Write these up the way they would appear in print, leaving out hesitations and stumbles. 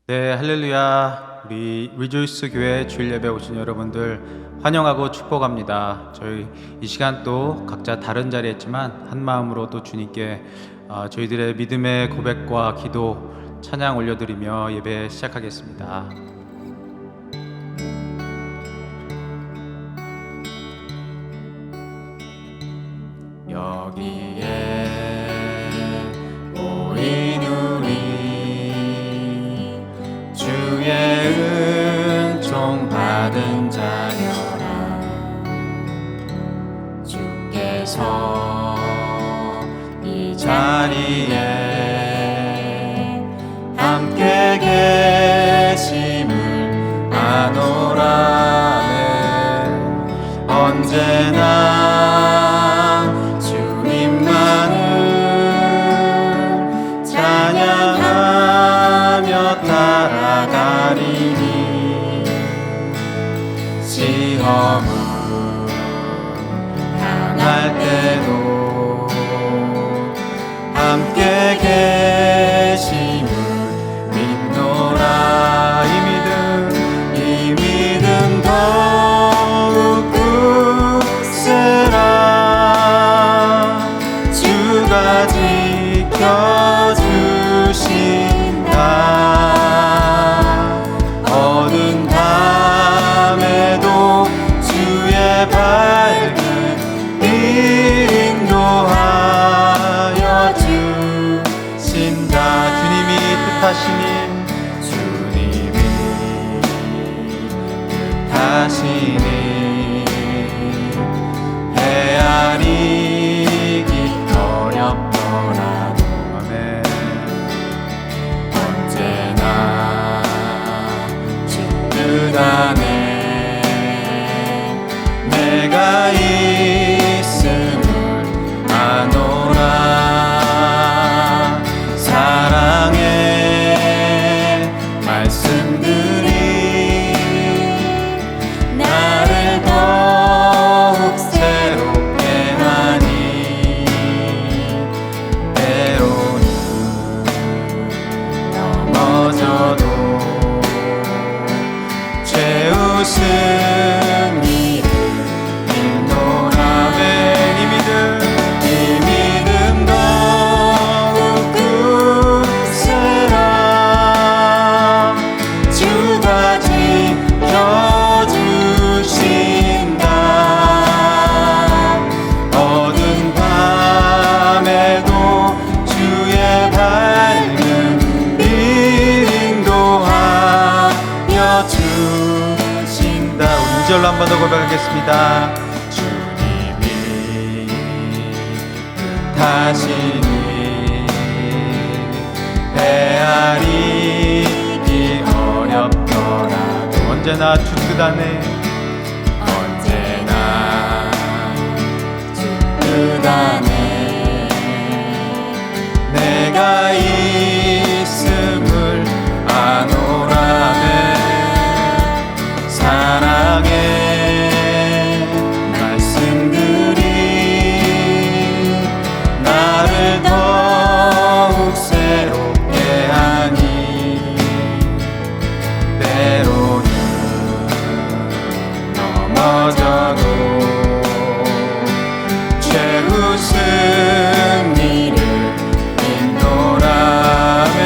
네, 할렐루야. 우리 리조이스 교회 주일 예배 오신 여러분들 환영하고 축복합니다. 저희 이 시간 또 각자 다른 자리에 있지만 한 마음으로 또 주님께 저희들의 믿음의 고백과 기도, 찬양 올려드리며 예배 시작하겠습니다. 여기에 모인 우리 주의 은총 받은 자여라. 주께서 이 자리에 함께 계심을 아노라네. 언제나 주님만을 찬양하며 따라가리니 시험을 당할 때도 함께 계심을 믿노라. 이 믿음 더욱 굳세라. 주가 지켜주신다. 어두운 밤에도 주의 밝은 빛 인도하여 주신다. 주님이 뜻하시니 헤아리기 어렵더라도 아멘. 언제나 주 뜻 안에 내가 있음을 아노라. 사랑의 말씀들이 나를 더욱 새롭게 하니 때로는 넘어져도 죄웃음 이를 인도하네. 이 믿음 더욱 굳세라. 주가 지켜주신다. 어두운 밤에도 주의 밝은 빛 인도하여 주신다. 2절로 한 번 더 고백하겠습니다. 주님이 뜻하시니 헤아리기 어렵더라도 언제나 주 뜻 안에 언제나 주 뜻 안에 내가 있음을 아노라네. 사랑의 말씀들이 나를 더욱 새롭게 하니 때로는 넘어져도 죄웃음 이를 인도라네.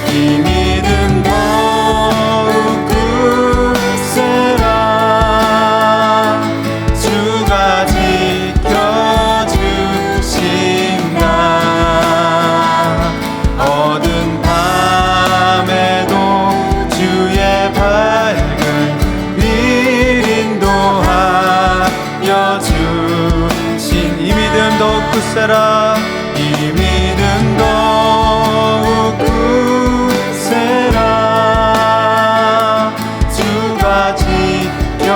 이 믿음 더욱 굳세라. 주가 지켜주신다. 어두운 밤에도 주의 밝은 빛 인도하여 주신 이 믿음 더욱 굳세라. 이 믿음 더욱 굳세라. 주가 지켜주신다.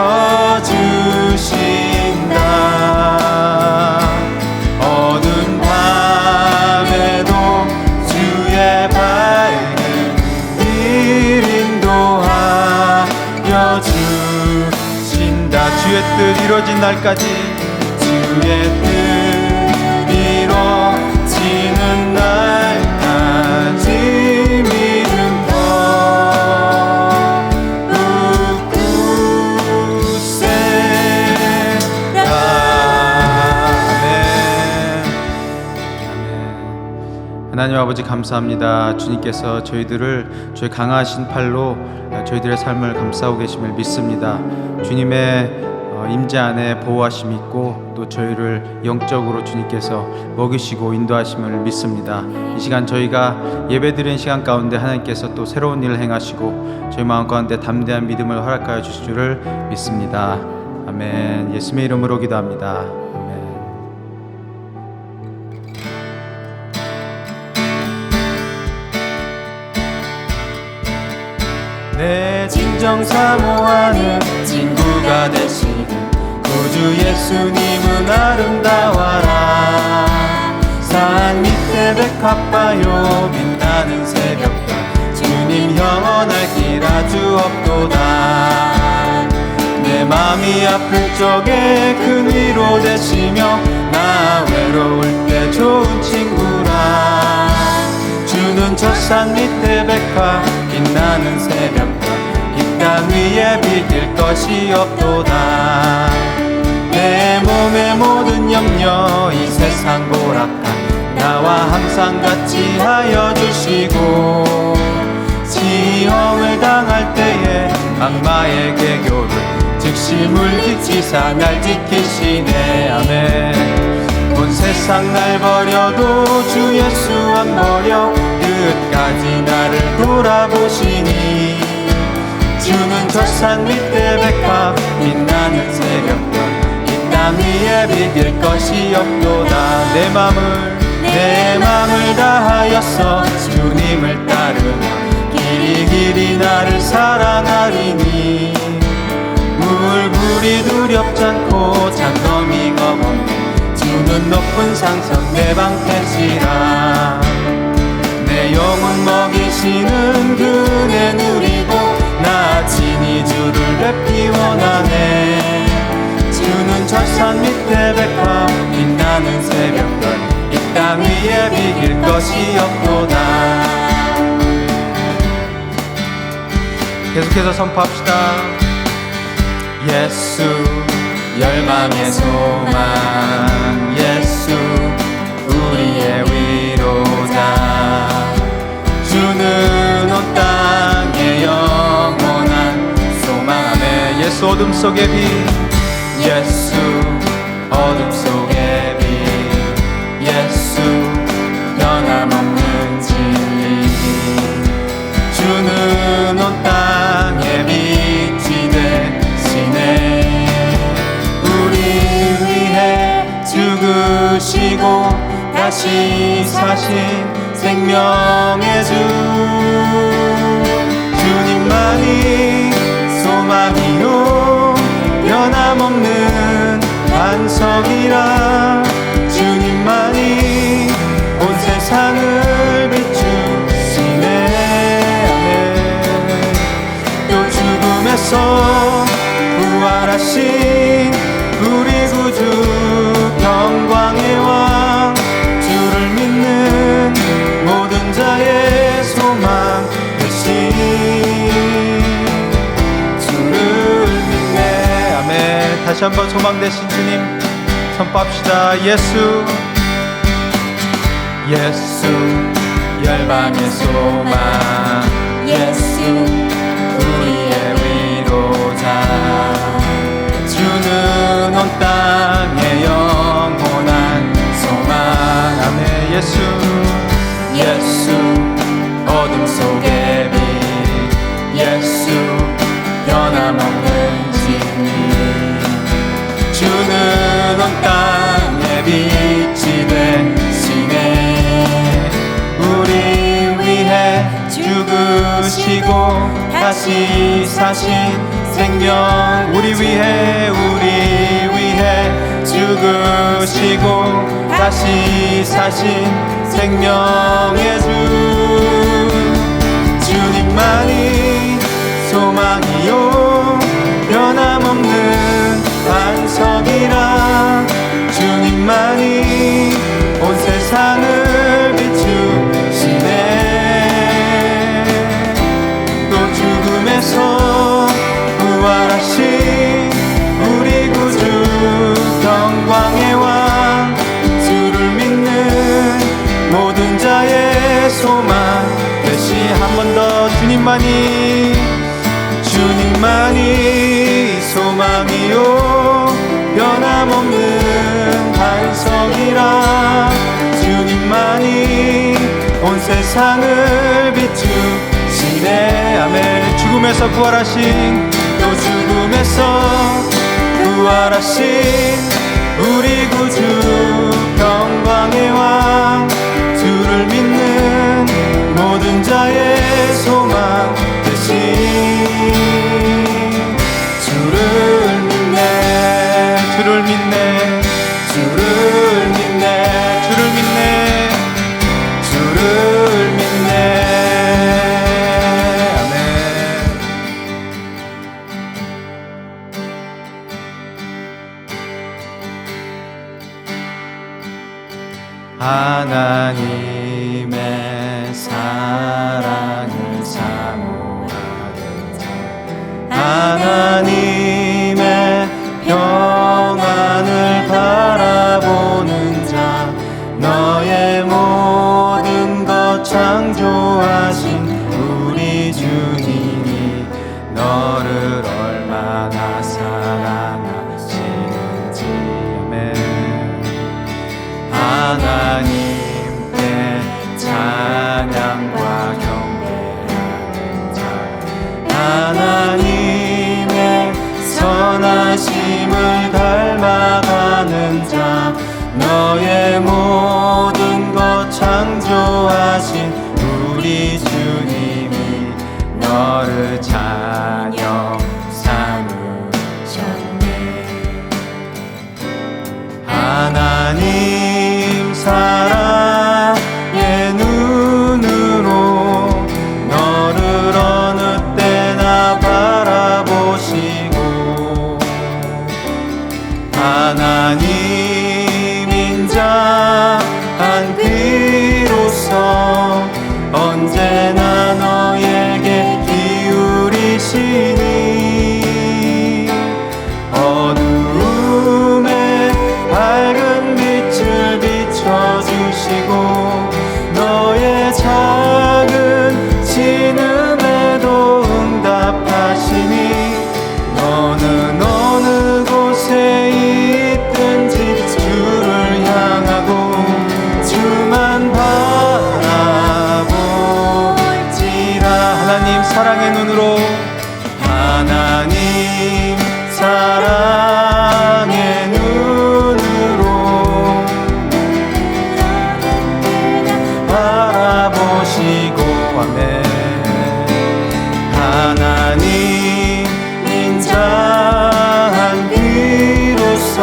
어두운 밤에도 주의 밝은 빛 인도하여 주신다. 주의 뜻 이루어진 날까지 주의 뜻 이루어지는 날까지 믿음 더 하나님 아버지 감사합니다. 주님께서 저희들을 주의 강하신 팔로 저희들의 삶을 감싸고 계심을 믿습니다. 주님의 임재 안에 보호하심이 있고 또 저희를 영적으로 주님께서 먹이시고 인도하심을 믿습니다. 이 시간 저희가 예배드리는 시간 가운데 하나님께서 또 새로운 일을 행하시고 저희 마음 가운데 담대한 믿음을 허락하여 주실 줄을 믿습니다. 아멘. 예수님의 이름으로 기도합니다. 내 진정 사모하는 친구가 되시는 구주 예수님은 아름다워라. 산 밑에 백합바요 빛나는 새벽별 주님 영원할 길 아주 없도다. 내 맘이 아플 적에 큰 위로 되시며 나 외로울 때 좋은 친구라. 주는 저 산 밑에 백합 빛나는 새벽별 이 땅 위에 비길 것이 없도다. 내 몸의 모든 염려 이 세상 고락한 나와 항상 같이 하여 주시고 시험을 당할 때에 악마의 계교를 즉시 물리치사 날 지키시네. 아멘. 온 세상 날 버려도 주 예수 안 버려 끝까지 나를 돌아보시니 주는 저 산 밑에 백합 빛나는 새벽별 이 땅 위에 비길 것이 없도다. 내 맘을 다하였어 주님을 따르며 길이 나를 사랑하리니 물불이 두렵지 않고 장더미가 없네 주는 높은 상선 내 방패시라. 내 영혼 먹이시는 그네 누리고 나 친히 주를 뵙기 원하네. 주는 저 산 밑에 백합 빛나는 새벽별 이 땅 위에 비길 것이 없도다. 계속해서 선포합시다. 예수 열망의 소망 예수 우리의 위로자. 주는 온 땅에 영원한 소망하네. 예수 어둠 속의 빛 예수 어둠 속의 빛 예수 변함없는 진리. 주는 온 땅에 빛이 되시네. 우리 위해 죽으시고 다시 사신 생명의 주 주님만이 소망이요 변함없는 반석이라. 주님만이 온 세상을 비추시네. 아멘. 또 죽음에서 부활하신 우리 구주 영광의 왕 주를 믿는 모든 자의 소망 되신 주를 믿네. 아멘. 다시 한번 소망 되신 주님 선포합시다. 예수 열방의 소망 예수 우리의 위로자. 주는 온 땅에 영원한 소망. 아멘. 예수 어둠 속의 빛 예수 변함없는 진리. 주는 온 땅에 빛이 되시네. 우리 위해 죽으시고 다시 사신 생명. 우리 위해 죽으시고 다시 사신 생명의 주. 주님만이 소망이요 변함없는 반석이라. 주님만이 온 세상을 비추시네. 또 죽음에서 부활하신 우리 구주 영광의 왕 주를 믿는 모든 자의 주님만이 소망이요 변함없는 반석이라. 주님만이 온 세상을 비추시네. 아멘. 죽음에서 부활하신, 또 죽음에서 부활하신 우리 구주 평강의 왕, 주를 믿는 모든 자의 소망 되신 주를 믿네. 주를 믿네. 주를 믿네. 주를 믿네. 주를 믿네. 하나님의 사랑을 사모하는 자, 하나님의 평안을 바라보는 자, 너의 모든 것 창조하신 우리 주님이 너를 얼마나 사랑하시는지. 아멘. 하나님께 찬양과 경배하는 자, 하나님의 선하심을 닮아가는 자, 너의 모든 것 창조하신 우리 주님이 너를 자녀 삼으셨네. 하나님 사랑의 눈으로 너를 어느 때나 바라보시고, 하나님 인자한 비로소 언제나 너에게 기울이시니, 어두움에 밝은 빛을 비춰주시고, 너의 작은 신음에도 응답하시니, 너는 어느 곳에 있든지 주를 향하고 주만 바라볼지라. 하나님 사랑의 눈으로, 하나님 사랑의 눈으로 바라보시고, 아멘. 하나님 인자한 비로소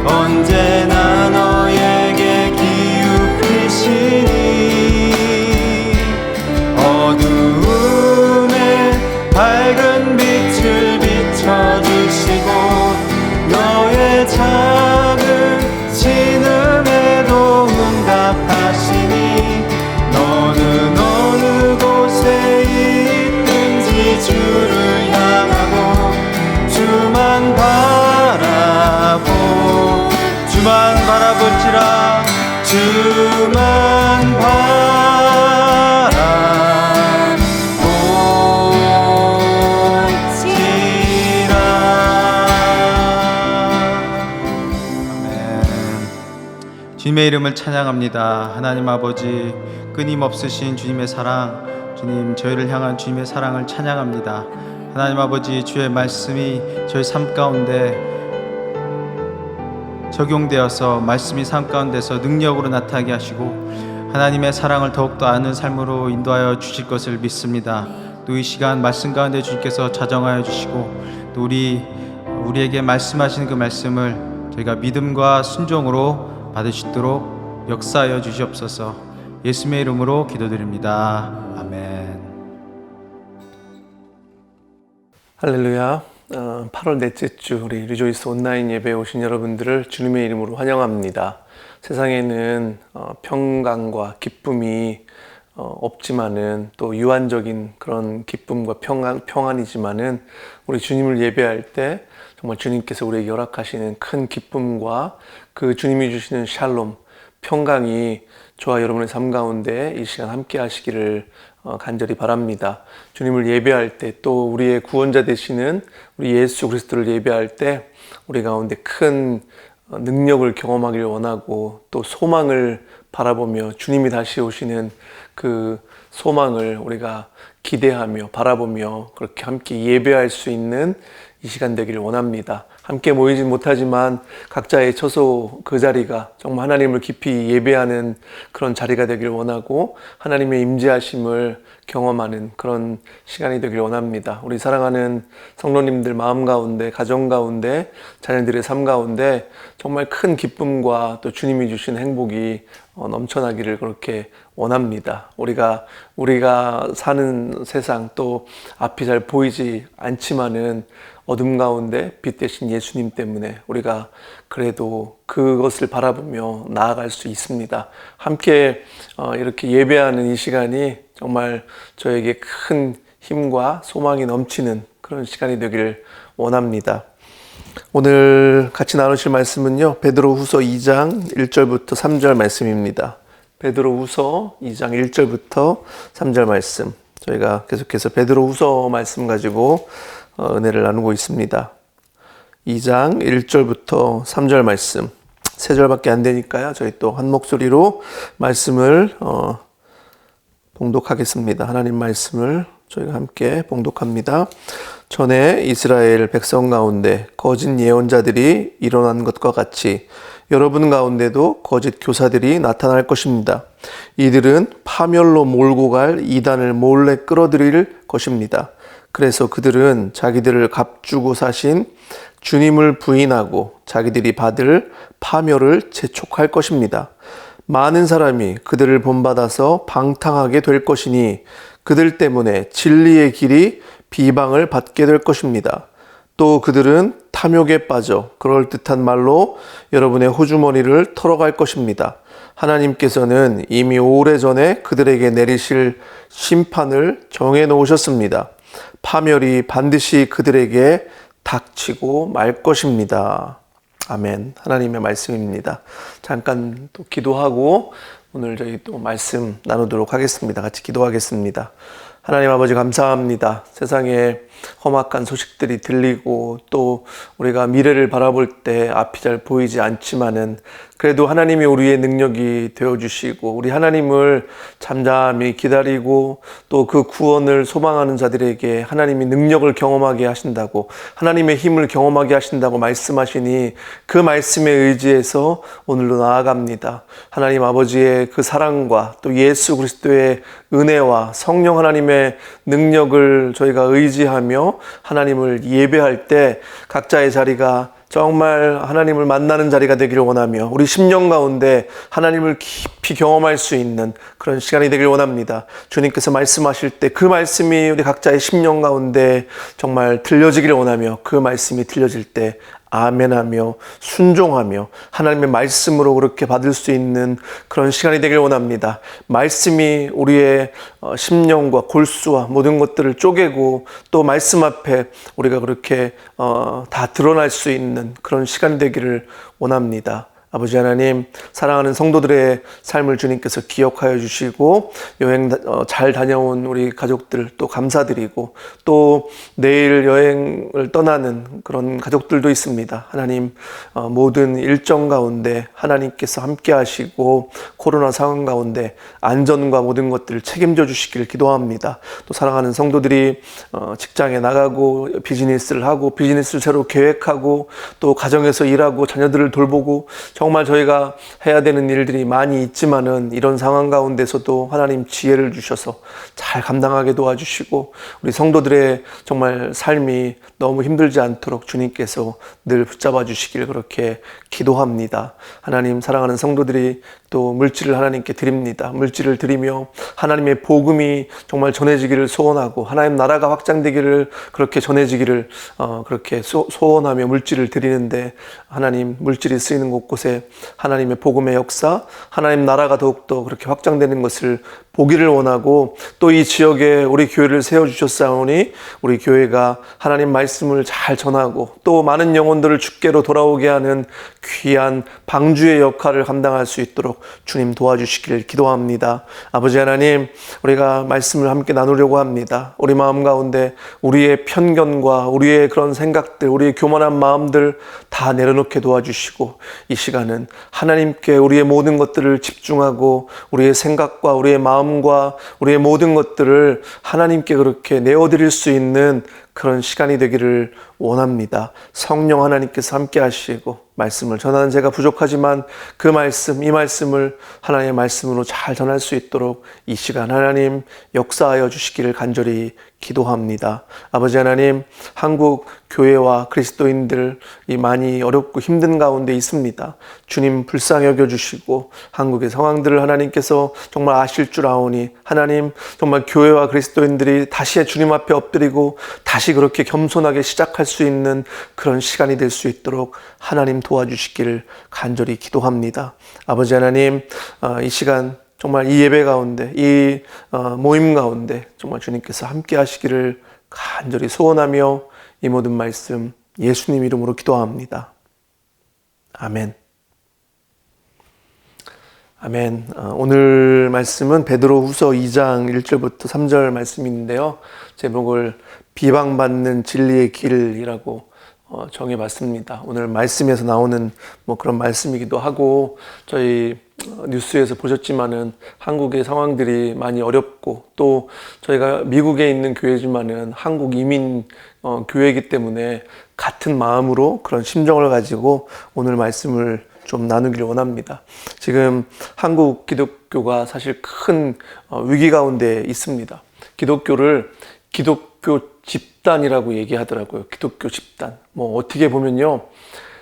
언제나 너에게 기울이시니, 어두움에 밝은 빛을 비춰주시고, 너의 작은 신음에도 응답하시니, 너는 어느 곳에 있든지 주를 향하고 주만 바라볼지라. 주만 바라볼지라. 아멘. 주님의 이름을 찬양합니다. 하나님 아버지, 끊임없으신 주님의 사랑, 주님 저희를 향한 주님의 사랑을 찬양합니다. 하나님 아버지, 주의 말씀이 저희 삶 가운데 적용되어서 말씀이 삶 가운데서 능력으로 나타나게 하시고 하나님의 사랑을 더욱더 아는 삶으로 인도하여 주실 것을 믿습니다. 또 이 시간 말씀 가운데 주님께서 자정하여 주시고, 또 우리에게 말씀하시는 그 말씀을 저희가 믿음과 순종으로 받을 수 있도록 역사하여 주시옵소서. 예수님의 이름으로 기도드립니다. 아멘. 할렐루야. 8월 넷째 주 우리 리조이스 온라인 예배에 오신 여러분들을 주님의 이름으로 환영합니다. 세상에는 평강과 기쁨이 없지만은, 또 유한적인 그런 기쁨과 평안이지만은, 우리 주님을 예배할 때 정말 주님께서 우리에게 허락하시는 큰 기쁨과 그 주님이 주시는 샬롬, 평강이 저와 여러분의 삶 가운데 이 시간 함께 하시기를 간절히 바랍니다. 주님을 예배할 때, 또 우리의 구원자 되시는 우리 예수 그리스도를 예배할 때 우리 가운데 큰 능력을 경험하기를 원하고, 또 소망을 바라보며 주님이 다시 오시는 그 소망을 우리가 기대하며 바라보며 그렇게 함께 예배할 수 있는 이 시간 되기를 원합니다. 함께 모이진 못하지만 각자의 처소 그 자리가 정말 하나님을 깊이 예배하는 그런 자리가 되기를 원하고, 하나님의 임재하심을 경험하는 그런 시간이 되기를 원합니다. 우리 사랑하는 성도님들 마음 가운데, 가정 가운데, 자녀들의 삶 가운데 정말 큰 기쁨과 또 주님이 주신 행복이 넘쳐나기를 그렇게 원합니다. 우리가 사는 세상, 또 앞이 잘 보이지 않지만은 어둠 가운데 빛 대신 예수님 때문에 우리가 그래도 그것을 바라보며 나아갈 수 있습니다. 함께 이렇게 예배하는 이 시간이 정말 저에게 큰 힘과 소망이 넘치는 그런 시간이 되기를 원합니다. 오늘 같이 나누실 말씀은요, 베드로후서 2장 1절부터 3절 말씀입니다. 베드로후서 2장 1절부터 3절 말씀, 저희가 계속해서 베드로후서 말씀 가지고 은혜를 나누고 있습니다. 2장 1절부터 3절 말씀, 3절밖에 안 되니까요, 저희 또 한 목소리로 말씀을 봉독하겠습니다. 하나님 말씀을 저희가 함께 봉독합니다. 전에 이스라엘 백성 가운데 거짓 예언자들이 일어난 것과 같이 여러분 가운데도 거짓 교사들이 나타날 것입니다. 이들은 파멸로 몰고 갈 이단을 몰래 끌어들일 것입니다. 그래서 그들은 자기들을 값주고 사신 주님을 부인하고 자기들이 받을 파멸을 재촉할 것입니다. 많은 사람이 그들을 본받아서 방탕하게 될 것이니 그들 때문에 진리의 길이 비방을 받게 될 것입니다. 또 그들은 탐욕에 빠져 그럴듯한 말로 여러분의 호주머니를 털어갈 것입니다. 하나님께서는 이미 오래전에 그들에게 내리실 심판을 정해 놓으셨습니다. 파멸이 반드시 그들에게 닥치고 말 것입니다. 아멘. 하나님의 말씀입니다. 잠깐 또 기도하고 오늘 저희 또 말씀 나누도록 하겠습니다. 같이 기도하겠습니다. 하나님 아버지 감사합니다. 세상에 험악한 소식들이 들리고 또 우리가 미래를 바라볼 때 앞이 잘 보이지 않지만은 그래도 하나님이 우리의 능력이 되어주시고 우리 하나님을 잠잠히 기다리고 또 그 구원을 소망하는 자들에게 하나님이 능력을 경험하게 하신다고, 하나님의 힘을 경험하게 하신다고 말씀하시니 그 말씀에 의지해서 오늘로 나아갑니다. 하나님 아버지의 그 사랑과 또 예수 그리스도의 은혜와 성령 하나님의 능력을 저희가 의지하며 하나님을 예배할 때 각자의 자리가 정말 하나님을 만나는 자리가 되기를 원하며 우리 심령 가운데 하나님을 깊이 경험할 수 있는 그런 시간이 되기를 원합니다. 주님께서 말씀하실 때 그 말씀이 우리 각자의 심령 가운데 정말 들려지기를 원하며 그 말씀이 들려질 때 아멘하며 순종하며 하나님의 말씀으로 그렇게 받을 수 있는 그런 시간이 되길 원합니다. 말씀이 우리의 심령과 골수와 모든 것들을 쪼개고 또 말씀 앞에 우리가 그렇게 다 드러날 수 있는 그런 시간이 되기를 원합니다. 아버지 하나님, 사랑하는 성도들의 삶을 주님께서 기억하여 주시고 여행 잘 다녀온 우리 가족들 또 감사드리고 또 내일 여행을 떠나는 그런 가족들도 있습니다. 하나님, 모든 일정 가운데 하나님께서 함께 하시고 코로나 상황 가운데 안전과 모든 것들을 책임져 주시기를 기도합니다. 또 사랑하는 성도들이 직장에 나가고 비즈니스를 하고 비즈니스를 새로 계획하고 또 가정에서 일하고 자녀들을 돌보고 정말 저희가 해야 되는 일들이 많이 있지만은 이런 상황 가운데서도 하나님 지혜를 주셔서 잘 감당하게 도와주시고 우리 성도들의 정말 삶이 너무 힘들지 않도록 주님께서 늘 붙잡아 주시길 그렇게 기도합니다. 하나님, 사랑하는 성도들이 또 물질을 하나님께 드립니다. 물질을 드리며 하나님의 복음이 정말 전해지기를 소원하고 하나님 나라가 확장되기를 그렇게 전해지기를 그렇게 소원하며 물질을 드리는데, 하나님 물질이 쓰이는 곳곳에 하나님의 복음의 역사, 하나님 나라가 더욱더 그렇게 확장되는 것을 보기를 원하고 또 이 지역에 우리 교회를 세워주셨사오니 우리 교회가 하나님 말씀을 잘 전하고 또 많은 영혼들을 주께로 돌아오게 하는 귀한 방주의 역할을 감당할 수 있도록 주님 도와주시길 기도합니다. 아버지 하나님, 우리가 말씀을 함께 나누려고 합니다. 우리 마음 가운데 우리의 편견과 우리의 그런 생각들, 우리의 교만한 마음들 다 내려놓게 도와주시고 이 시간은 하나님께 우리의 모든 것들을 집중하고 우리의 생각과 우리의 마음과 우리의 모든 것들을 하나님께 그렇게 내어드릴 수 있는 그런 시간이 되기를 원합니다. 성령 하나님께서 함께 하시고 말씀을 전하는 제가 부족하지만 그 말씀, 이 말씀을 하나님의 말씀으로 잘 전할 수 있도록 이 시간 하나님 역사하여 주시기를 간절히 기도합니다. 아버지 하나님, 한국 교회와 그리스도인들 이 많이 어렵고 힘든 가운데 있습니다. 주님 불쌍히 여겨주시고 한국의 상황들을 하나님께서 정말 아실 줄 아오니 하나님 정말 교회와 그리스도인들이 다시 주님 앞에 엎드리고 다시 그렇게 겸손하게 시작할 수 있는 그런 시간이 될 수 있도록 하나님 도와주시기를 간절히 기도합니다. 아버지 하나님, 이 시간 정말 이 예배 가운데 이 모임 가운데 정말 주님께서 함께 하시기를 간절히 소원하며 이 모든 말씀 예수님 이름으로 기도합니다. 아멘. 아멘. 오늘 말씀은 베드로후서 2장 1절부터 3절 말씀인데요. 제목을 비방받는 진리의 길이라고 정해봤습니다. 오늘 말씀에서 나오는 그런 말씀이기도 하고 저희 뉴스에서 보셨지만은 한국의 상황들이 많이 어렵고 또 저희가 미국에 있는 교회지만은 한국 이민 교회이기 때문에 같은 마음으로 그런 심정을 가지고 오늘 말씀을 좀 나누길 원합니다. 지금 한국 기독교가 사실 큰 위기 가운데 있습니다. 기독교를 기독교 집단이라고 얘기하더라고요. 기독교 집단. 어떻게 보면요,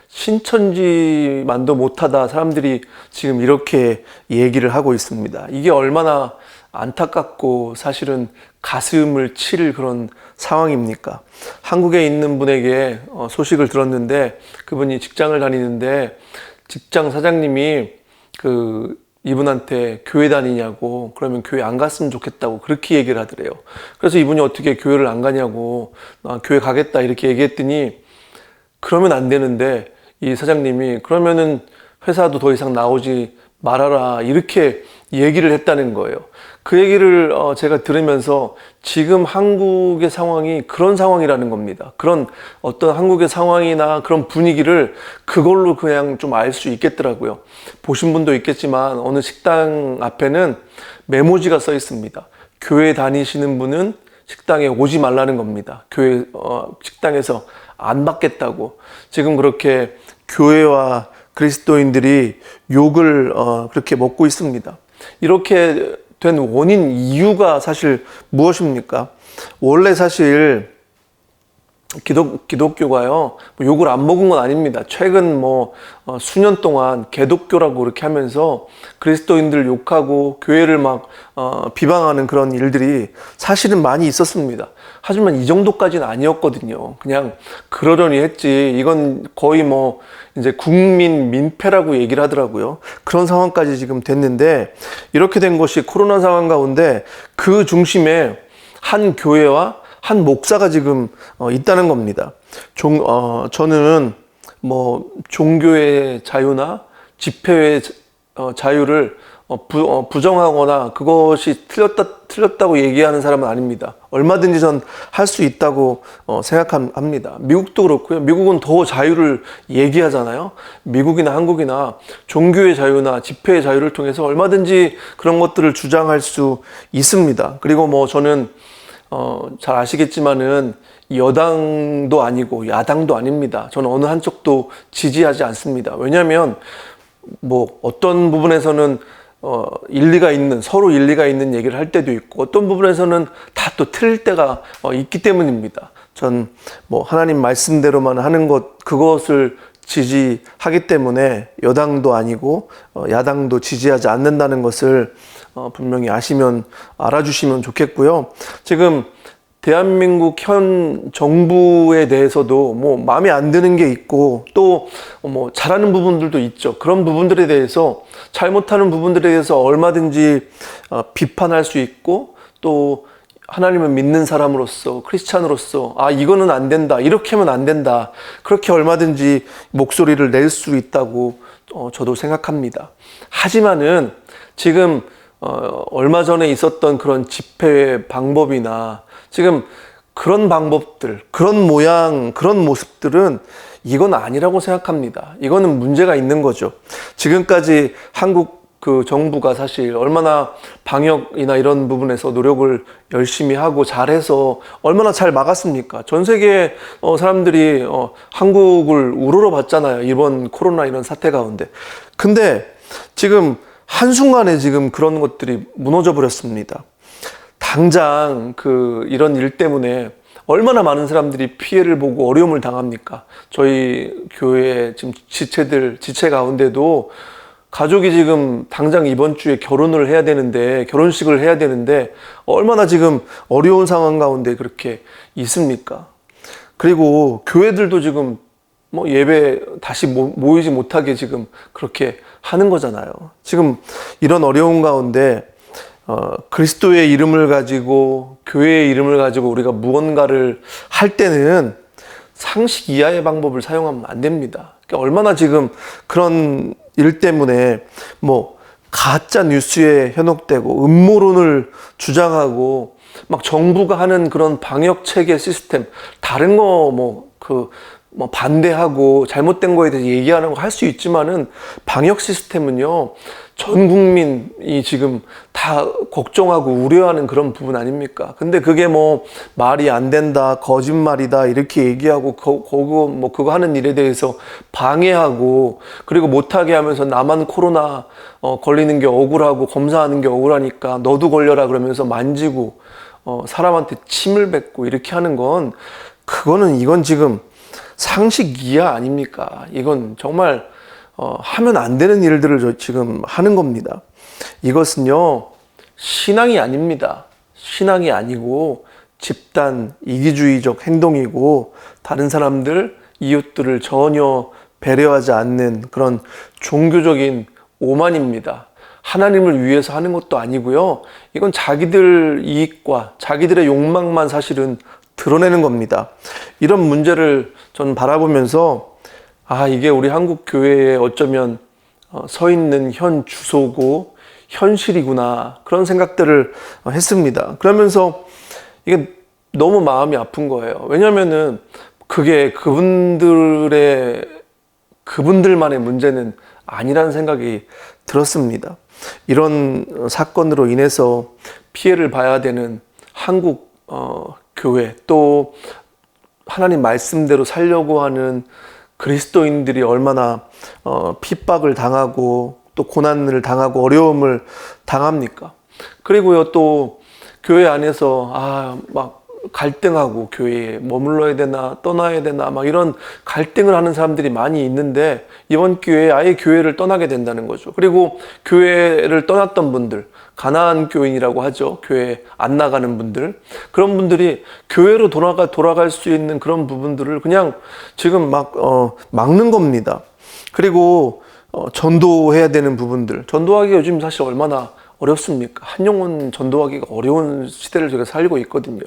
신천지만도 못하다 사람들이 지금 이렇게 얘기를 하고 있습니다. 이게 얼마나 안타깝고 사실은 가슴을 칠 그런 상황입니까? 한국에 있는 분에게 소식을 들었는데 그분이 직장을 다니는데 직장 사장님이 이분한테 교회 다니냐고, 그러면 교회 안 갔으면 좋겠다고 그렇게 얘기를 하더래요. 그래서 이분이 어떻게 교회를 안 가냐고, 교회 가겠다 이렇게 얘기했더니 그러면 안 되는데 이 사장님이 그러면은 회사도 더 이상 나오지 말아라 이렇게 얘기를 했다는 거예요. 그 얘기를 제가 들으면서 지금 한국의 상황이 그런 상황이라는 겁니다. 그런 어떤 한국의 상황이나 그런 분위기를 그걸로 그냥 좀 알 수 있겠더라고요. 보신 분도 있겠지만 어느 식당 앞에는 메모지가 써 있습니다. 교회 다니시는 분은 식당에 오지 말라는 겁니다. 교회 식당에서 안 받겠다고. 지금 그렇게 교회와 그리스도인들이 욕을 그렇게 먹고 있습니다. 이렇게 된 원인 이유가 사실 무엇입니까? 원래 사실 기독교가요, 욕을 안 먹은 건 아닙니다. 최근 수년 동안 개독교라고 그렇게 하면서 그리스도인들 욕하고 교회를 막 비방하는 그런 일들이 사실은 많이 있었습니다. 하지만 이 정도까지는 아니었거든요. 그냥 그러려니 했지. 이건 거의 이제 국민 민폐라고 얘기를 하더라고요. 그런 상황까지 지금 됐는데 이렇게 된 것이 코로나 상황 가운데 그 중심에 한 교회와 한 목사가 지금 있다는 겁니다. 저는 종교의 자유나 집회의 자유를 부정하거나 그것이 틀렸다고 얘기하는 사람은 아닙니다. 얼마든지 전 할 수 있다고 생각합니다. 미국도 그렇고요. 미국은 더 자유를 얘기하잖아요. 미국이나 한국이나 종교의 자유나 집회의 자유를 통해서 얼마든지 그런 것들을 주장할 수 있습니다. 그리고 저는 잘 아시겠지만은 여당도 아니고 야당도 아닙니다. 저는 어느 한쪽도 지지하지 않습니다. 왜냐하면 어떤 부분에서는 일리가 있는, 서로 일리가 있는 얘기를 할 때도 있고 어떤 부분에서는 다 또 틀릴 때가 있기 때문입니다. 전 하나님 말씀대로만 하는 그것을 지지하기 때문에 여당도 아니고 야당도 지지하지 않는다는 것을 분명히 알아주시면 좋겠고요. 지금 대한민국 현 정부에 대해서도 뭐 마음에 안 드는 게 있고 또 뭐 잘하는 부분들도 있죠. 그런 부분들에 대해서 잘못하는 부분들에 대해서 얼마든지 비판할 수 있고 또 하나님을 믿는 사람으로서 크리스찬으로서 이거는 안 된다, 이렇게 하면 안 된다, 그렇게 얼마든지 목소리를 낼 수 있다고 저도 생각합니다. 하지만은 지금 얼마 전에 있었던 그런 집회 방법이나 지금 그런 방법들, 그런 모양, 그런 모습들은 이건 아니라고 생각합니다. 이거는 문제가 있는 거죠. 지금까지 한국 그 정부가 사실 얼마나 방역이나 이런 부분에서 노력을 열심히 하고 잘해서 얼마나 잘 막았습니까? 전 세계 사람들이 한국을 우러러봤잖아요. 이번 코로나 이런 사태 가운데. 근데 지금 한순간에 지금 그런 것들이 무너져 버렸습니다. 당장 이런 일 때문에 얼마나 많은 사람들이 피해를 보고 어려움을 당합니까? 저희 교회 지금 지체 가운데도 가족이 지금 당장 이번 주에 결혼을 해야 되는데, 결혼식을 해야 되는데 얼마나 지금 어려운 상황 가운데 그렇게 있습니까? 그리고 교회들도 지금 뭐 예배 다시 모이지 못하게 지금 그렇게 하는 거잖아요. 지금 이런 어려운 가운데 그리스도의 이름을 가지고 교회의 이름을 가지고 우리가 무언가를 할 때는 상식 이하의 방법을 사용하면 안 됩니다. 그러니까 얼마나 지금 그런 일 때문에 뭐 가짜 뉴스에 현혹되고 음모론을 주장하고 막 정부가 하는 그런 방역 체계 시스템 다른 거 반대하고 잘못된 거에 대해서 얘기하는 거 할 수 있지만은 방역 시스템은요 전 국민이 지금 다 걱정하고 우려하는 그런 부분 아닙니까? 근데 그게 뭐 말이 안 된다, 거짓말이다 이렇게 얘기하고 그거 하는 일에 대해서 방해하고 그리고 못하게 하면서 나만 코로나 걸리는 게 억울하고 검사하는 게 억울하니까 너도 걸려라 그러면서 만지고 사람한테 침을 뱉고 이렇게 하는 건 이건 지금 상식 이하 아닙니까? 이건 정말 하면 안 되는 일들을 지금 하는 겁니다. 이것은요 신앙이 아닙니다. 신앙이 아니고 집단 이기주의적 행동이고 다른 사람들, 이웃들을 전혀 배려하지 않는 그런 종교적인 오만입니다. 하나님을 위해서 하는 것도 아니고요. 이건 자기들 이익과 자기들의 욕망만 사실은 드러내는 겁니다. 이런 문제를 전 바라보면서 이게 우리 한국 교회에 어쩌면 서 있는 현 주소고 현실이구나 그런 생각들을 했습니다. 그러면서 이게 너무 마음이 아픈 거예요. 왜냐면은 그게 그분들만의 문제는 아니라는 생각이 들었습니다. 이런 사건으로 인해서 피해를 봐야 되는 한국 교회 또 하나님 말씀대로 살려고 하는 그리스도인들이 얼마나 핍박을 당하고 또 고난을 당하고 어려움을 당합니까? 그리고요 또 교회 안에서 막 갈등하고 교회에 머물러야 되나 떠나야 되나 막 이런 갈등을 하는 사람들이 많이 있는데 이번 기회에 아예 교회를 떠나게 된다는 거죠. 그리고 교회를 떠났던 분들, 가나안 교인이라고 하죠. 교회 안 나가는 분들, 그런 분들이 교회로 돌아갈 수 있는 그런 부분들을 그냥 지금 막는 겁니다. 그리고 전도해야 되는 부분들, 전도하기가 요즘 사실 얼마나 어렵습니까? 한 영혼 전도하기가 어려운 시대를 저희가 살고 있거든요.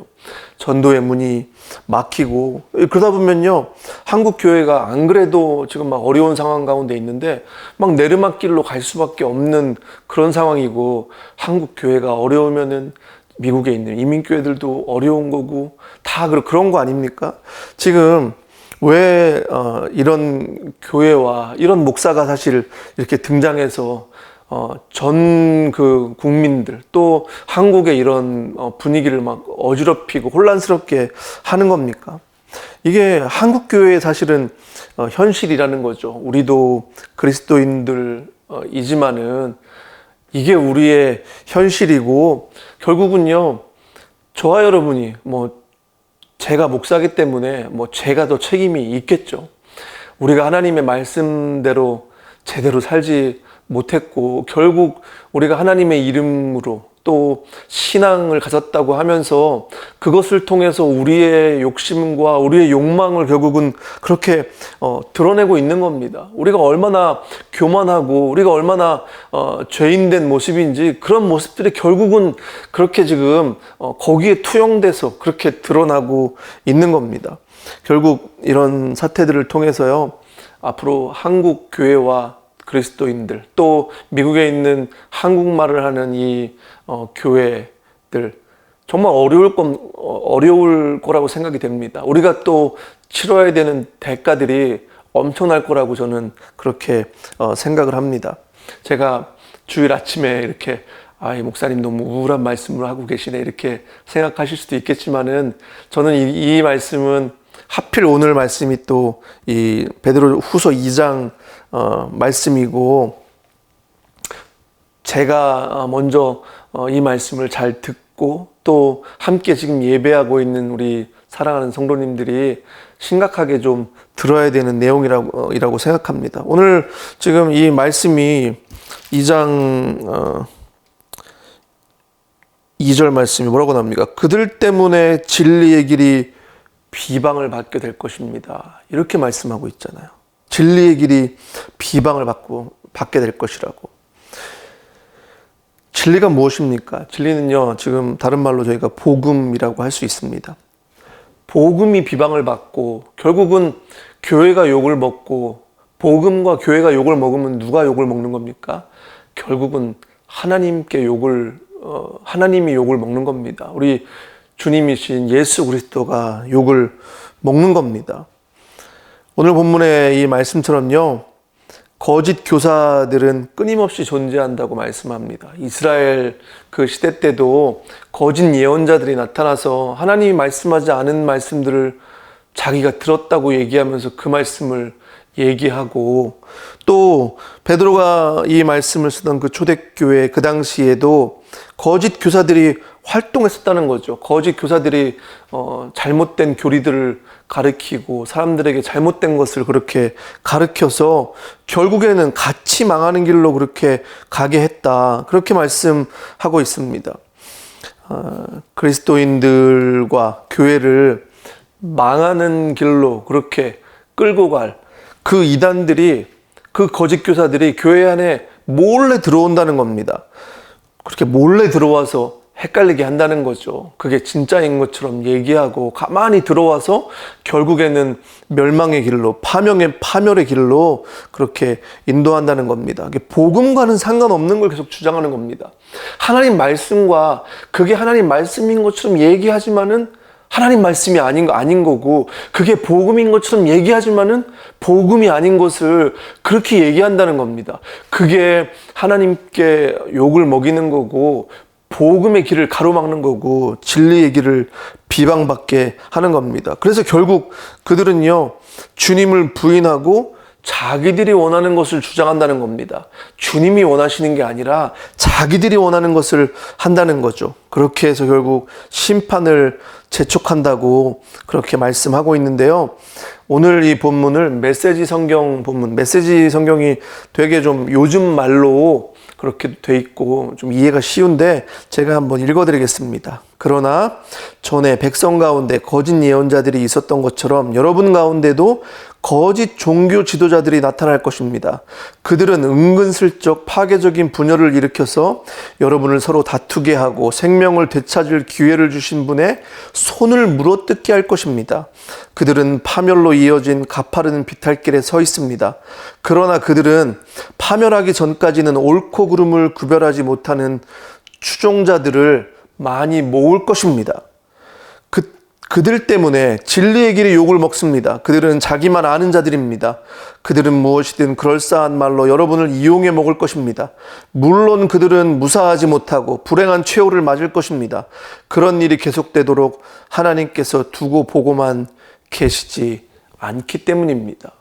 전도의 문이 막히고 그러다 보면요 한국 교회가 안 그래도 지금 막 어려운 상황 가운데 있는데 막 내리막길로 갈 수밖에 없는 그런 상황이고 한국 교회가 어려우면은 미국에 있는 이민교회들도 어려운 거고 다 그런 거 아닙니까? 지금 왜 이런 교회와 이런 목사가 사실 이렇게 등장해서 전 국민들 또 한국의 이런 분위기를 막 어지럽히고 혼란스럽게 하는 겁니까? 이게 한국 교회의 사실은 현실이라는 거죠. 우리도 그리스도인들이지만은 이게 우리의 현실이고 결국은요 저와 여러분이 제가 목사기 때문에 제가 더 책임이 있겠죠. 우리가 하나님의 말씀대로 제대로 살지 못했고 결국 우리가 하나님의 이름으로 또 신앙을 가졌다고 하면서 그것을 통해서 우리의 욕심과 우리의 욕망을 결국은 그렇게 드러내고 있는 겁니다. 우리가 얼마나 교만하고 우리가 얼마나 죄인된 모습인지 그런 모습들이 결국은 그렇게 지금 거기에 투영돼서 그렇게 드러나고 있는 겁니다. 결국 이런 사태들을 통해서요, 앞으로 한국 교회와 그리스도인들, 또 미국에 있는 한국말을 하는 이 교회들 정말 어려울 거라고 생각이 됩니다. 우리가 또 치러야 되는 대가들이 엄청날 거라고 저는 그렇게 생각을 합니다. 제가 주일 아침에 이렇게 이 목사님 너무 우울한 말씀을 하고 계시네 이렇게 생각하실 수도 있겠지만은 저는 이 말씀은 하필 오늘 말씀이 또 이 베드로 후서 2장 말씀이고, 제가 먼저 이 말씀을 잘 듣고 또 함께 지금 예배하고 있는 우리 사랑하는 성도님들이 심각하게 좀 들어야 되는 내용이라고 생각합니다. 오늘 지금 이 말씀이 2장 2절 말씀이 뭐라고 나옵니까? 그들 때문에 진리의 길이 비방을 받게 될 것입니다. 이렇게 말씀하고 있잖아요. 진리의 길이 비방을 받게 될 것이라고. 진리가 무엇입니까? 진리는요, 지금 다른 말로 저희가 복음이라고 할 수 있습니다. 복음이 비방을 받고 결국은 교회가 욕을 먹고, 복음과 교회가 욕을 먹으면 누가 욕을 먹는 겁니까? 결국은 하나님이 욕을 먹는 겁니다. 우리 주님이신 예수 그리스도가 욕을 먹는 겁니다. 오늘 본문의 이 말씀처럼요, 거짓 교사들은 끊임없이 존재한다고 말씀합니다. 이스라엘 그 시대 때도 거짓 예언자들이 나타나서 하나님이 말씀하지 않은 말씀들을 자기가 들었다고 얘기하면서 그 말씀을 얘기하고, 또 베드로가 이 말씀을 쓰던 그 초대교회 그 당시에도 거짓 교사들이 활동했었다는 거죠. 거짓 교사들이 잘못된 교리들을 가르치고 사람들에게 잘못된 것을 그렇게 가르쳐서 결국에는 같이 망하는 길로 그렇게 가게 했다, 그렇게 말씀하고 있습니다. 그리스도인들과 교회를 망하는 길로 그렇게 끌고 갈 그 이단들이, 그 거짓 교사들이 교회 안에 몰래 들어온다는 겁니다. 그렇게 몰래 들어와서 헷갈리게 한다는 거죠. 그게 진짜인 것처럼 얘기하고 가만히 들어와서 결국에는 멸망의 길로, 파멸의 길로 그렇게 인도한다는 겁니다. 복음과는 상관없는 걸 계속 주장하는 겁니다. 하나님 말씀과 그게 하나님 말씀인 것처럼 얘기하지만은 하나님 말씀이 아닌 거고, 그게 복음인 것처럼 얘기하지만은 복음이 아닌 것을 그렇게 얘기한다는 겁니다. 그게 하나님께 욕을 먹이는 거고, 복음의 길을 가로막는 거고, 진리의 길을 비방받게 하는 겁니다. 그래서 결국 그들은요, 주님을 부인하고 자기들이 원하는 것을 주장한다는 겁니다. 주님이 원하시는 게 아니라 자기들이 원하는 것을 한다는 거죠. 그렇게 해서 결국 심판을 재촉한다고 그렇게 말씀하고 있는데요. 오늘 이 본문을 메시지 성경이 되게 좀 요즘 말로 그렇게 돼 있고 좀 이해가 쉬운데 제가 한번 읽어드리겠습니다. 그러나 전에 백성 가운데 거짓 예언자들이 있었던 것처럼 여러분 가운데도 거짓 종교 지도자들이 나타날 것입니다. 그들은 은근슬쩍 파괴적인 분열을 일으켜서 여러분을 서로 다투게 하고 생명을 되찾을 기회를 주신 분의 손을 물어뜯게 할 것입니다. 그들은 파멸로 이어진 가파른 비탈길에 서 있습니다. 그러나 그들은 파멸하기 전까지는 옳고 그름을 구별하지 못하는 추종자들을 많이 모을 것입니다. 그들 때문에 진리의 길이 욕을 먹습니다. 그들은 자기만 아는 자들입니다. 그들은 무엇이든 그럴싸한 말로 여러분을 이용해 먹을 것입니다. 물론 그들은 무사하지 못하고 불행한 최후를 맞을 것입니다. 그런 일이 계속되도록 하나님께서 두고 보고만 계시지 않기 때문입니다.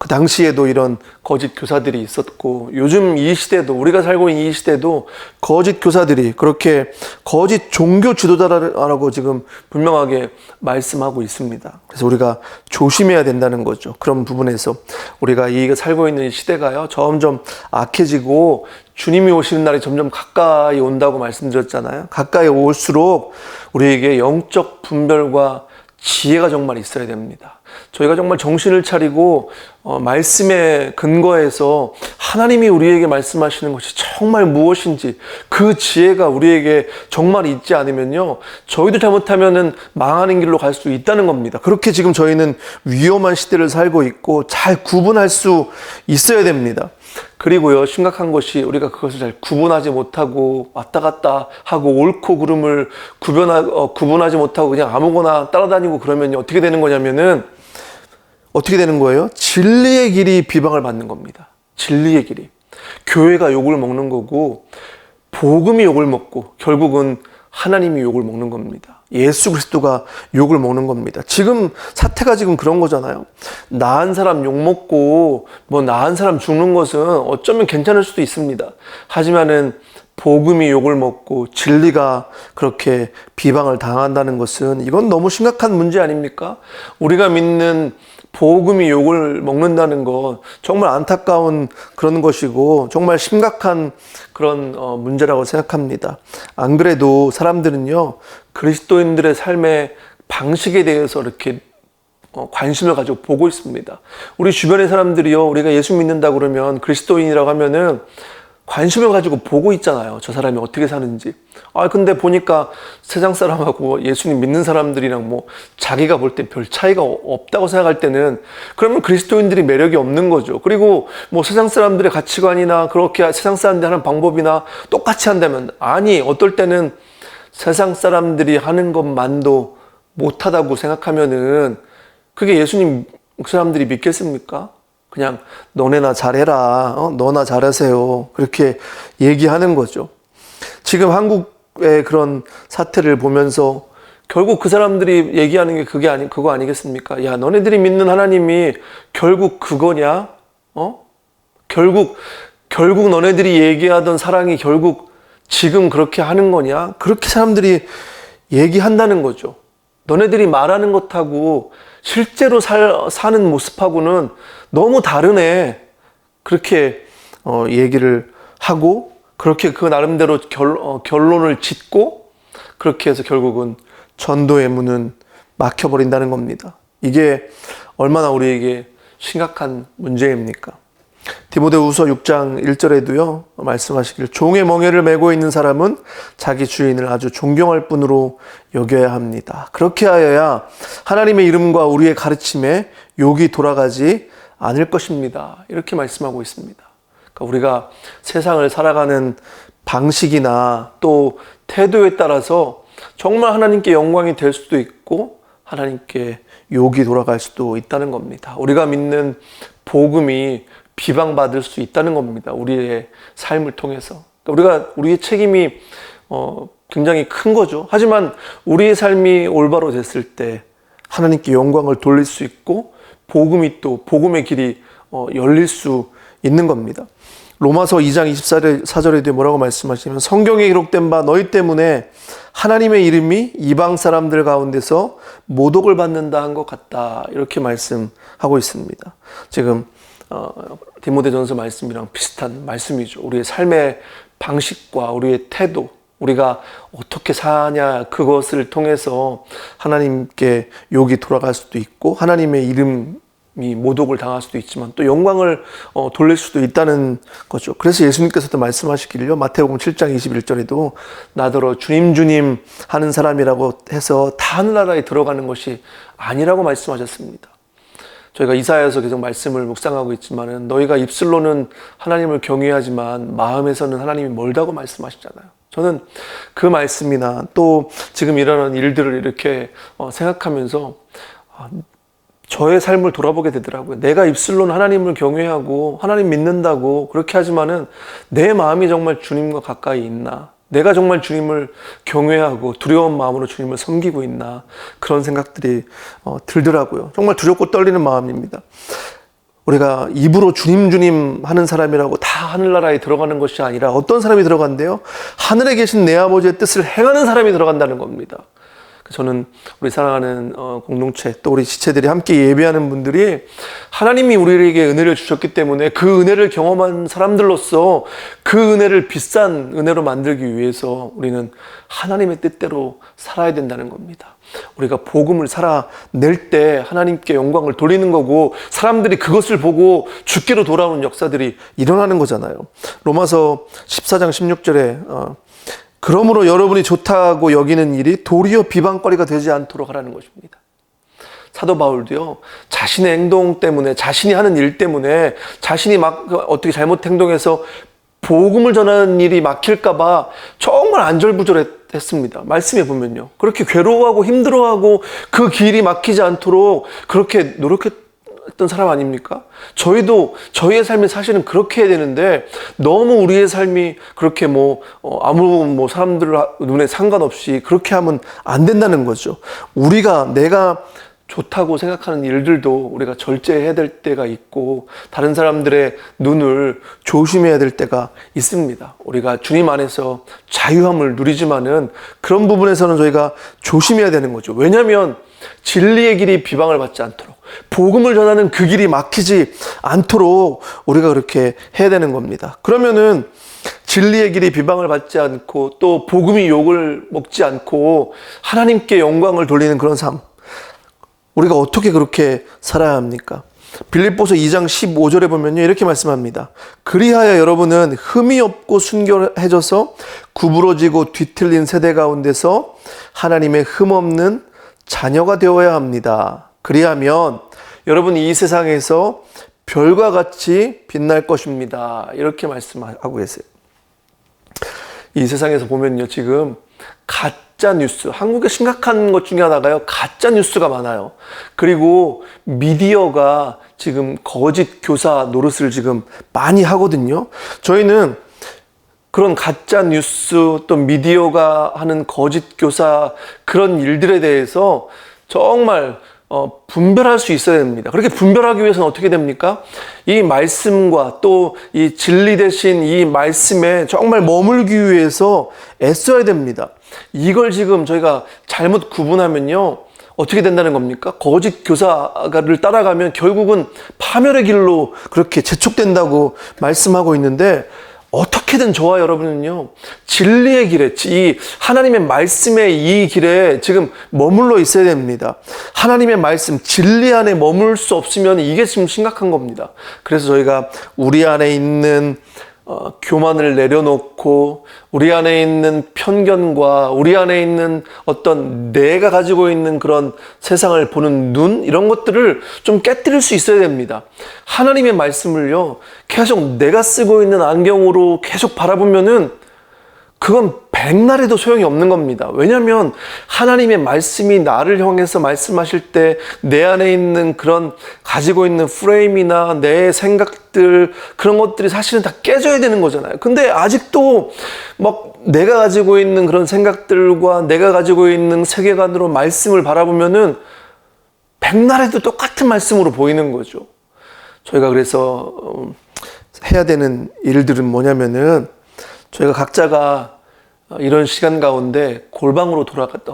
그 당시에도 이런 거짓 교사들이 있었고, 요즘 이 시대도, 우리가 살고 있는 이 시대도 거짓 교사들이 그렇게 거짓 종교 지도자라고 지금 분명하게 말씀하고 있습니다. 그래서 우리가 조심해야 된다는 거죠. 그런 부분에서 우리가 이 살고 있는 이 시대가요, 점점 악해지고 주님이 오시는 날이 점점 가까이 온다고 말씀드렸잖아요. 가까이 올수록 우리에게 영적 분별과 지혜가 정말 있어야 됩니다. 저희가 정말 정신을 차리고 말씀에 근거해서 하나님이 우리에게 말씀하시는 것이 정말 무엇인지 그 지혜가 우리에게 정말 있지 않으면요, 저희도 잘못하면은 망하는 길로 갈 수 있다는 겁니다. 그렇게 지금 저희는 위험한 시대를 살고 있고 잘 구분할 수 있어야 됩니다. 그리고요, 심각한 것이 우리가 그것을 잘 구분하지 못하고 왔다 갔다 하고 옳고 그름을 구분하지 못하고 그냥 아무거나 따라다니고 그러면 어떻게 되는 거냐면은, 어떻게 되는 거예요? 진리의 길이 비방을 받는 겁니다. 진리의 길이. 교회가 욕을 먹는 거고 복음이 욕을 먹고 결국은 하나님이 욕을 먹는 겁니다. 예수 그리스도가 욕을 먹는 겁니다. 지금 사태가 지금 그런 거잖아요. 나은 사람 욕 먹고 뭐 나은 사람 죽는 것은 어쩌면 괜찮을 수도 있습니다. 하지만은 복음이 욕을 먹고 진리가 그렇게 비방을 당한다는 것은 이건 너무 심각한 문제 아닙니까? 우리가 믿는 복음이 욕을 먹는다는 것 정말 안타까운 그런 것이고 정말 심각한 그런 문제라고 생각합니다. 안 그래도 사람들은요, 그리스도인들의 삶의 방식에 대해서 이렇게 관심을 가지고 보고 있습니다. 우리 주변의 사람들이요, 우리가 예수 믿는다 그러면, 그리스도인이라고 하면은 관심을 가지고 보고 있잖아요. 저 사람이 어떻게 사는지. 근데 보니까 세상 사람하고 예수님 믿는 사람들이랑 뭐 자기가 볼 때 별 차이가 없다고 생각할 때는, 그러면 그리스도인들이 매력이 없는 거죠. 그리고 뭐 세상 사람들의 가치관이나 그렇게 세상 사람들이 하는 방법이나 똑같이 한다면, 아니, 어떨 때는 세상 사람들이 하는 것만도 못하다고 생각하면은 그게 예수님 그 사람들이 믿겠습니까? 그냥 너네나 잘해라, 너나 잘하세요, 그렇게 얘기하는 거죠. 지금 한국의 그런 사태를 보면서 결국 그 사람들이 얘기하는 게 그거 아니겠습니까? 야, 너네들이 믿는 하나님이 결국 그거냐? 결국 너네들이 얘기하던 사랑이 결국 지금 그렇게 하는 거냐? 그렇게 사람들이 얘기한다는 거죠. 너네들이 말하는 것하고 실제로 사는 모습하고는 너무 다르네. 그렇게 얘기를 하고, 그렇게 그 나름대로 결론을 짓고, 그렇게 해서 결국은 전도의 문은 막혀버린다는 겁니다. 이게 얼마나 우리에게 심각한 문제입니까? 디모데후서 6장 1절에도요 말씀하시길, 종의 멍에를 메고 있는 사람은 자기 주인을 아주 존경할 뿐으로 여겨야 합니다. 그렇게 하여야 하나님의 이름과 우리의 가르침에 욕이 돌아가지 않을 것입니다. 이렇게 말씀하고 있습니다. 그러니까 우리가 세상을 살아가는 방식이나 또 태도에 따라서 정말 하나님께 영광이 될 수도 있고 하나님께 욕이 돌아갈 수도 있다는 겁니다. 우리가 믿는 복음이 비방받을 수 있다는 겁니다. 우리의 삶을 통해서. 그러니까 우리의 책임이 굉장히 큰 거죠. 하지만 우리의 삶이 올바로 됐을 때 하나님께 영광을 돌릴 수 있고 복음의 길이 열릴 수 있는 겁니다. 로마서 2장 24절에도 뭐라고 말씀하시냐면, 성경에 기록된 바 너희 때문에 하나님의 이름이 이방 사람들 가운데서 모독을 받는다 한 것 같다, 이렇게 말씀하고 있습니다. 지금 디모데전서 말씀이랑 비슷한 말씀이죠. 우리의 삶의 방식과 우리의 태도, 우리가 어떻게 사냐, 그것을 통해서 하나님께 욕이 돌아갈 수도 있고 하나님의 이름이 모독을 당할 수도 있지만 또 영광을 돌릴 수도 있다는 거죠. 그래서 예수님께서도 말씀하시기를요, 마태복음 7장 21절에도 나더러 주님 주님 하는 사람이라고 해서 다 하늘나라에 들어가는 것이 아니라고 말씀하셨습니다. 저희가 이사야에서 계속 말씀을 묵상하고 있지만은, 너희가 입술로는 하나님을 경외하지만 마음에서는 하나님이 멀다고 말씀하시잖아요. 저는 그 말씀이나 또 지금 일어나는 일들을 이렇게 생각하면서 저의 삶을 돌아보게 되더라고요. 내가 입술로는 하나님을 경외하고 하나님 믿는다고 그렇게 하지만은 내 마음이 정말 주님과 가까이 있나? 내가 정말 주님을 경외하고 두려운 마음으로 주님을 섬기고 있나? 그런 생각들이 들더라고요. 정말 두렵고 떨리는 마음입니다. 우리가 입으로 주님 주님 하는 사람이라고 다 하늘나라에 들어가는 것이 아니라 어떤 사람이 들어간대요? 하늘에 계신 내 아버지의 뜻을 행하는 사람이 들어간다는 겁니다. 저는 우리 사랑하는 공동체 또 우리 지체들이 함께 예배하는 분들이 하나님이 우리에게 은혜를 주셨기 때문에 그 은혜를 경험한 사람들로서 그 은혜를 비싼 은혜로 만들기 위해서 우리는 하나님의 뜻대로 살아야 된다는 겁니다. 우리가 복음을 살아낼 때 하나님께 영광을 돌리는 거고 사람들이 그것을 보고 주께로 돌아오는 역사들이 일어나는 거잖아요. 로마서 14장 16절에 그러므로 여러분이 좋다고 여기는 일이 도리어 비방거리가 되지 않도록 하라는 것입니다. 사도 바울도요, 자신의 행동 때문에, 자신이 하는 일 때문에, 자신이 막 어떻게 잘못 행동해서 복음을 전하는 일이 막힐까봐 정말 안절부절했습니다. 말씀해 보면요. 그렇게 괴로워하고 힘들어하고 그 길이 막히지 않도록 그렇게 노력했던 사람 아닙니까? 저희도 저희의 삶이 사실은 그렇게 해야 되는데 너무 우리의 삶이 그렇게 아무 사람들 눈에 상관없이 그렇게 하면 안 된다는 거죠. 내가 좋다고 생각하는 일들도 우리가 절제해야 될 때가 있고 다른 사람들의 눈을 조심해야 될 때가 있습니다. 우리가 주님 안에서 자유함을 누리지만은 그런 부분에서는 저희가 조심해야 되는 거죠. 왜냐하면 진리의 길이 비방을 받지 않도록 복음을 전하는 그 길이 막히지 않도록 우리가 그렇게 해야 되는 겁니다. 그러면은 진리의 길이 비방을 받지 않고 또 복음이 욕을 먹지 않고 하나님께 영광을 돌리는 그런 삶, 우리가 어떻게 그렇게 살아야 합니까? 빌립보서 2장 15절에 보면요, 이렇게 말씀합니다. 그리하여 여러분은 흠이 없고 순결해져서 구부러지고 뒤틀린 세대 가운데서 하나님의 흠 없는 자녀가 되어야 합니다. 그리하면 여러분이 이 세상에서 별과 같이 빛날 것입니다. 이렇게 말씀하고 계세요. 이 세상에서 보면요, 지금 가짜 뉴스, 한국에 심각한 것 중에 하나가요, 가짜 뉴스가 많아요. 그리고 미디어가 지금 거짓 교사 노릇을 지금 많이 하거든요. 저희는 그런 가짜 뉴스 또 미디어가 하는 거짓 교사 그런 일들에 대해서 정말 분별할 수 있어야 됩니다. 그렇게 분별하기 위해서는 어떻게 됩니까? 이 말씀과 또 이 진리 대신 이 말씀에 정말 머물기 위해서 애써야 됩니다. 이걸 지금 저희가 잘못 구분하면요, 어떻게 된다는 겁니까? 거짓 교사를 따라가면 결국은 파멸의 길로 그렇게 재촉된다고 말씀하고 있는데, 어떻게든 저와 여러분은요, 진리의 길에, 이 하나님의 말씀의 이 길에 지금 머물러 있어야 됩니다. 하나님의 말씀, 진리 안에 머물 수 없으면 이게 지금 심각한 겁니다. 그래서 저희가 우리 안에 있는 교만을 내려놓고 우리 안에 있는 편견과 우리 안에 있는 어떤 내가 가지고 있는 그런 세상을 보는 눈, 이런 것들을 좀 깨뜨릴 수 있어야 됩니다. 하나님의 말씀을요, 계속 내가 쓰고 있는 안경으로 계속 바라보면은 그건 백날에도 소용이 없는 겁니다. 왜냐하면 하나님의 말씀이 나를 향해서 말씀하실 때 내 안에 있는 그런 가지고 있는 프레임이나 내 생각들, 그런 것들이 사실은 다 깨져야 되는 거잖아요. 근데 아직도 막 내가 가지고 있는 그런 생각들과 내가 가지고 있는 세계관으로 말씀을 바라보면은 백날에도 똑같은 말씀으로 보이는 거죠. 저희가 그래서 해야 되는 일들은 뭐냐면은, 저희가 각자가 이런 시간 가운데 골방으로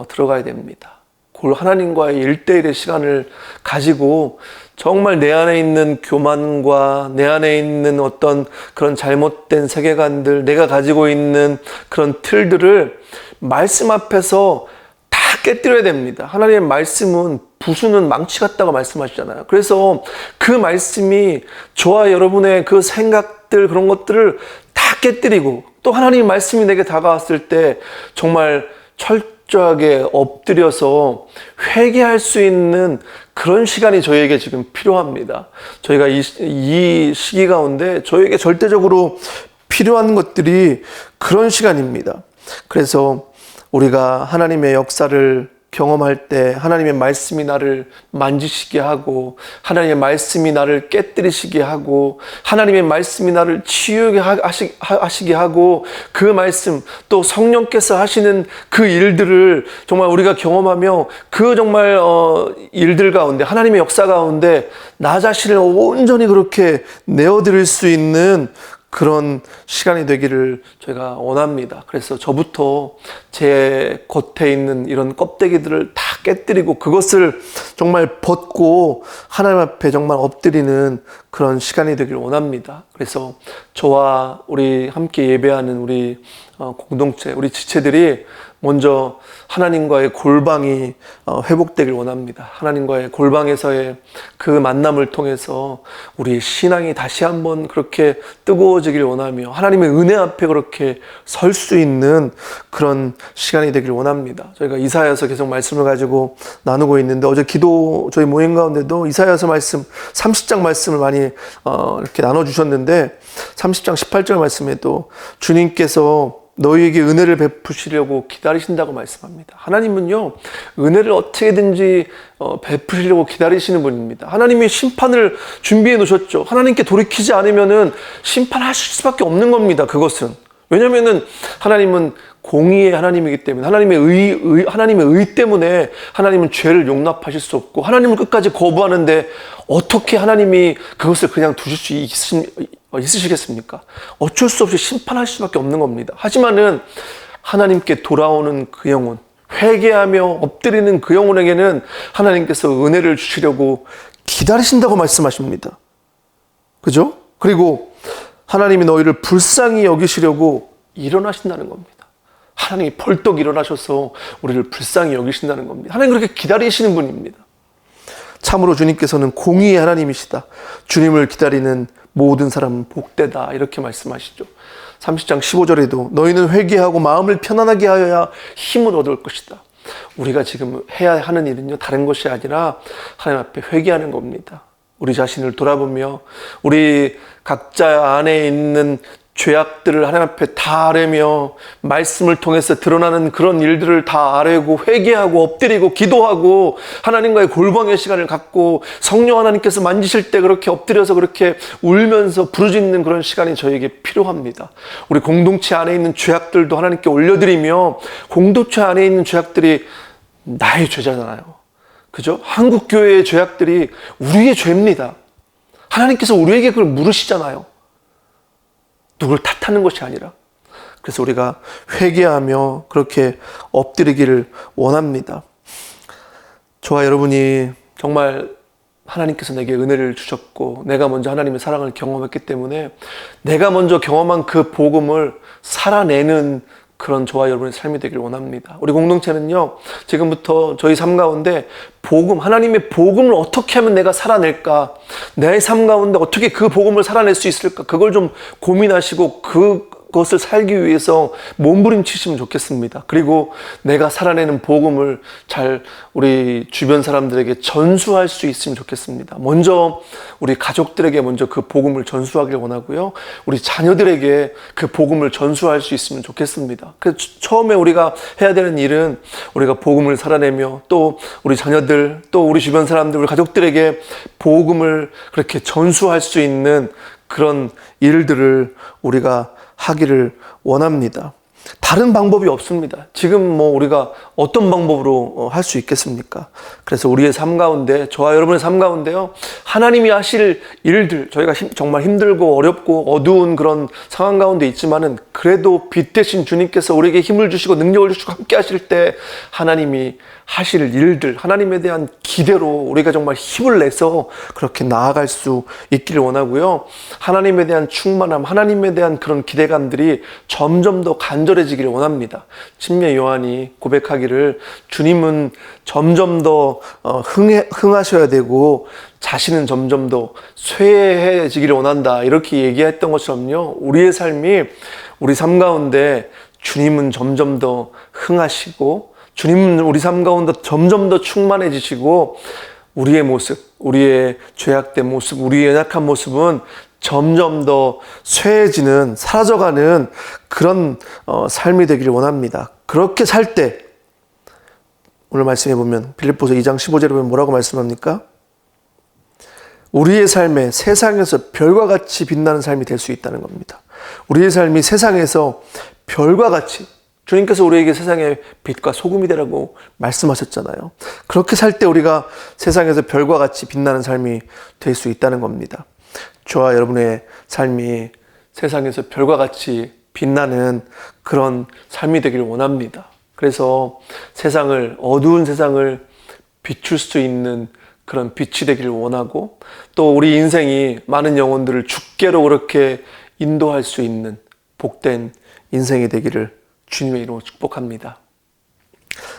들어가야 됩니다. 하나님과의 1대1의 시간을 가지고 정말 내 안에 있는 교만과 내 안에 있는 어떤 그런 잘못된 세계관들, 내가 가지고 있는 그런 틀들을 말씀 앞에서 다 깨뜨려야 됩니다. 하나님의 말씀은 부수는 망치 같다고 말씀하시잖아요. 그래서 그 말씀이 저와 여러분의 그 생각들, 그런 것들을 다 깨뜨리고, 또 하나님의 말씀이 내게 다가왔을 때 정말 철저하게 엎드려서 회개할 수 있는 그런 시간이 저희에게 지금 필요합니다. 저희가 이 시기 가운데 저희에게 절대적으로 필요한 것들이 그런 시간입니다. 그래서 우리가 하나님의 역사를 경험할 때 하나님의 말씀이 나를 만지시게 하고 하나님의 말씀이 나를 깨뜨리시게 하고 하나님의 말씀이 나를 치유하게 하시게 하고 그 말씀 또 성령께서 하시는 그 일들을 정말 우리가 경험하며 그 정말 일들 가운데 하나님의 역사 가운데 나 자신을 온전히 그렇게 내어드릴 수 있는 그런 시간이 되기를 저희가 원합니다. 그래서 저부터 제 겉에 있는 이런 껍데기들을 다 깨뜨리고 그것을 정말 벗고 하나님 앞에 정말 엎드리는 그런 시간이 되기를 원합니다. 그래서 저와 우리 함께 예배하는 우리 공동체, 우리 지체들이 먼저 하나님과의 골방이 회복되길 원합니다. 하나님과의 골방에서의 그 만남을 통해서 우리의 신앙이 다시 한번 그렇게 뜨거워지길 원하며 하나님의 은혜 앞에 그렇게 설 수 있는 그런 시간이 되길 원합니다. 저희가 이사야서 계속 말씀을 가지고 나누고 있는데 어제 기도 저희 모임 가운데도 이사야서 말씀 30장 말씀을 많이 이렇게 나눠주셨는데 30장 18절 말씀에도 주님께서 너희에게 은혜를 베푸시려고 기다리신다고 말씀합니다. 하나님은요, 은혜를 어떻게든지 베푸시려고 기다리시는 분입니다. 하나님이 심판을 준비해 놓으셨죠. 하나님께 돌이키지 않으면은 심판하실 수밖에 없는 겁니다. 그것은. 왜냐면은 하나님은 공의의 하나님이기 때문에 하나님의 의 때문에 하나님은 죄를 용납하실 수 없고 하나님을 끝까지 거부하는데 어떻게 하나님이 그것을 그냥 두실 수 있으시겠습니까? 어쩔 수 없이 심판하실 수밖에 없는 겁니다. 하지만은 하나님께 돌아오는 그 영혼, 회개하며 엎드리는 그 영혼에게는 하나님께서 은혜를 주시려고 기다리신다고 말씀하십니다. 그죠? 그리고 하나님이 너희를 불쌍히 여기시려고 일어나신다는 겁니다. 하나님이 벌떡 일어나셔서 우리를 불쌍히 여기신다는 겁니다. 하나님 그렇게 기다리시는 분입니다. 참으로 주님께서는 공의의 하나님이시다. 주님을 기다리는 모든 사람은 복되다. 이렇게 말씀하시죠. 30장 15절에도 너희는 회개하고 마음을 편안하게 하여야 힘을 얻을 것이다. 우리가 지금 해야 하는 일은요, 다른 것이 아니라 하나님 앞에 회개하는 겁니다. 우리 자신을 돌아보며 우리 각자 안에 있는 죄악들을 하나님 앞에 다 아뢰며 말씀을 통해서 드러나는 그런 일들을 다 아뢰고 회개하고 엎드리고 기도하고 하나님과의 골방의 시간을 갖고 성령 하나님께서 만지실 때 그렇게 엎드려서 그렇게 울면서 부르짖는 그런 시간이 저에게 필요합니다. 우리 공동체 안에 있는 죄악들도 하나님께 올려드리며 공동체 안에 있는 죄악들이 나의 죄잖아요. 그죠? 한국교회의 죄악들이 우리의 죄입니다. 하나님께서 우리에게 그걸 물으시잖아요. 누굴 탓하는 것이 아니라. 그래서 우리가 회개하며 그렇게 엎드리기를 원합니다. 저와 여러분이 정말 하나님께서 내게 은혜를 주셨고 내가 먼저 하나님의 사랑을 경험했기 때문에 내가 먼저 경험한 그 복음을 살아내는 그런 저와 여러분의 삶이 되길 원합니다. 우리 공동체는요, 지금부터 저희 삶 가운데 복음, 하나님의 복음을 어떻게 하면 내가 살아낼까? 내 삶 가운데 어떻게 그 복음을 살아낼 수 있을까? 그걸 좀 고민하시고 그것을 살기 위해서 몸부림치시면 좋겠습니다. 그리고 내가 살아내는 복음을 잘 우리 주변 사람들에게 전수할 수 있으면 좋겠습니다. 먼저 우리 가족들에게 먼저 그 복음을 전수하길 원하고요. 우리 자녀들에게 그 복음을 전수할 수 있으면 좋겠습니다. 그래서 처음에 우리가 해야 되는 일은 우리가 복음을 살아내며 또 우리 자녀들 또 우리 주변 사람들 우리 가족들에게 복음을 그렇게 전수할 수 있는 그런 일들을 우리가 하기를 원합니다. 다른 방법이 없습니다. 지금 우리가 어떤 방법으로 할 수 있겠습니까? 그래서 우리의 삶 가운데, 저와 여러분의 삶 가운데요, 하나님이 하실 일들, 저희가 정말 힘들고 어렵고 어두운 그런 상황 가운데 있지만은 그래도 빛 대신 주님께서 우리에게 힘을 주시고 능력을 주시고 함께 하실 때 하나님이 하실 일들, 하나님에 대한 기대로 우리가 정말 힘을 내서 그렇게 나아갈 수 있기를 원하고요. 하나님에 대한 충만함, 하나님에 대한 그런 기대감들이 점점 더 간절해지기를 원합니다. 침례 요한이 고백하기를 주님은 점점 더 흥하셔야 되고 자신은 점점 더 쇠해지기를 원한다. 이렇게 얘기했던 것처럼요. 우리의 삶이 우리 삶 가운데 주님은 점점 더 흥하시고 주님은 우리 삶 가운데 점점 더 충만해지시고 우리의 모습, 우리의 죄악된 모습, 우리의 연약한 모습은 점점 더 쇠해지는, 사라져가는 그런 삶이 되기를 원합니다. 그렇게 살 때 오늘 말씀해 보면 빌립보서 2장 15절에 보면 뭐라고 말씀합니까? 우리의 삶에 세상에서 별과 같이 빛나는 삶이 될 수 있다는 겁니다. 우리의 삶이 세상에서 별과 같이, 주님께서 우리에게 세상의 빛과 소금이 되라고 말씀하셨잖아요. 그렇게 살 때 우리가 세상에서 별과 같이 빛나는 삶이 될 수 있다는 겁니다. 저와 여러분의 삶이 세상에서 별과 같이 빛나는 그런 삶이 되기를 원합니다. 그래서 어두운 세상을 비출 수 있는 그런 빛이 되기를 원하고, 또 우리 인생이 많은 영혼들을 주께로 그렇게 인도할 수 있는 복된 인생이 되기를 주님의 이름으로 축복합니다.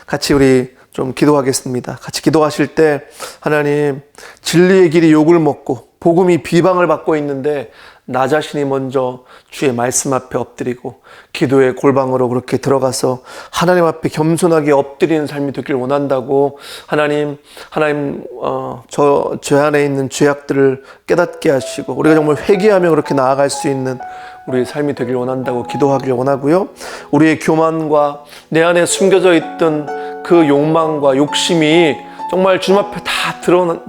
같이 우리 좀 기도하겠습니다. 같이 기도하실 때, 하나님, 진리의 길이 욕을 먹고 복음이 비방을 받고 있는데 나 자신이 먼저 주의 말씀 앞에 엎드리고 기도의 골방으로 그렇게 들어가서 하나님 앞에 겸손하게 엎드리는 삶이 되길 원한다고, 하나님 저 죄 안에 있는 죄악들을 깨닫게 하시고 우리가 정말 회개하며 그렇게 나아갈 수 있는 우리의 삶이 되길 원한다고 기도하길 원하고요. 우리의 교만과 내 안에 숨겨져 있던 그 욕망과 욕심이 정말 주님 앞에 다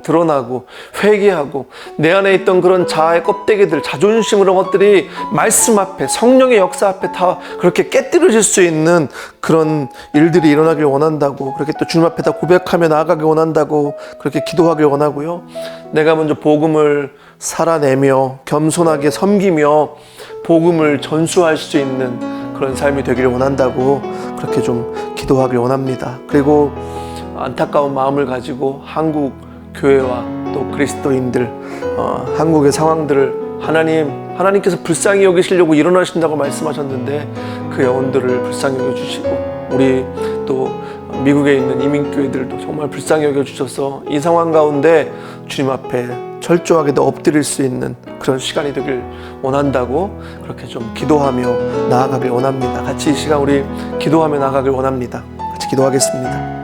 드러나고 회개하고 내 안에 있던 그런 자아의 껍데기들, 자존심 이런 것들이 말씀 앞에, 성령의 역사 앞에 다 그렇게 깨뜨려질 수 있는 그런 일들이 일어나길 원한다고, 그렇게 또 주님 앞에 다 고백하며 나아가길 원한다고 그렇게 기도하길 원하고요. 내가 먼저 복음을 살아내며 겸손하게 섬기며 복음을 전수할 수 있는 그런 삶이 되기를 원한다고 그렇게 좀 기도하길 원합니다. 그리고 안타까운 마음을 가지고 한국 교회와 또 그리스도인들, 한국의 상황들을 하나님께서 불쌍히 여기시려고 일어나신다고 말씀하셨는데 그 영혼들을 불쌍히 여겨주시고, 우리 또 미국에 있는 이민교회들도 정말 불쌍히 여겨주셔서 이 상황 가운데 주님 앞에 철저하게도 엎드릴 수 있는 그런 시간이 되길 원한다고 그렇게 좀 기도하며 나아가길 원합니다. 같이 이 시간 우리 기도하며 나아가길 원합니다. 같이 기도하겠습니다.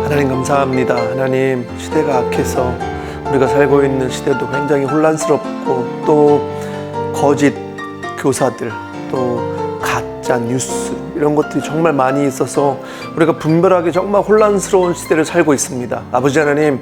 하나님 감사합니다. 하나님, 시대가 악해서 우리가 살고 있는 시대도 굉장히 혼란스럽고, 또 거짓 교사들, 또 가짜 뉴스 이런 것들이 정말 많이 있어서 우리가 분별하기 정말 혼란스러운 시대를 살고 있습니다. 아버지 하나님,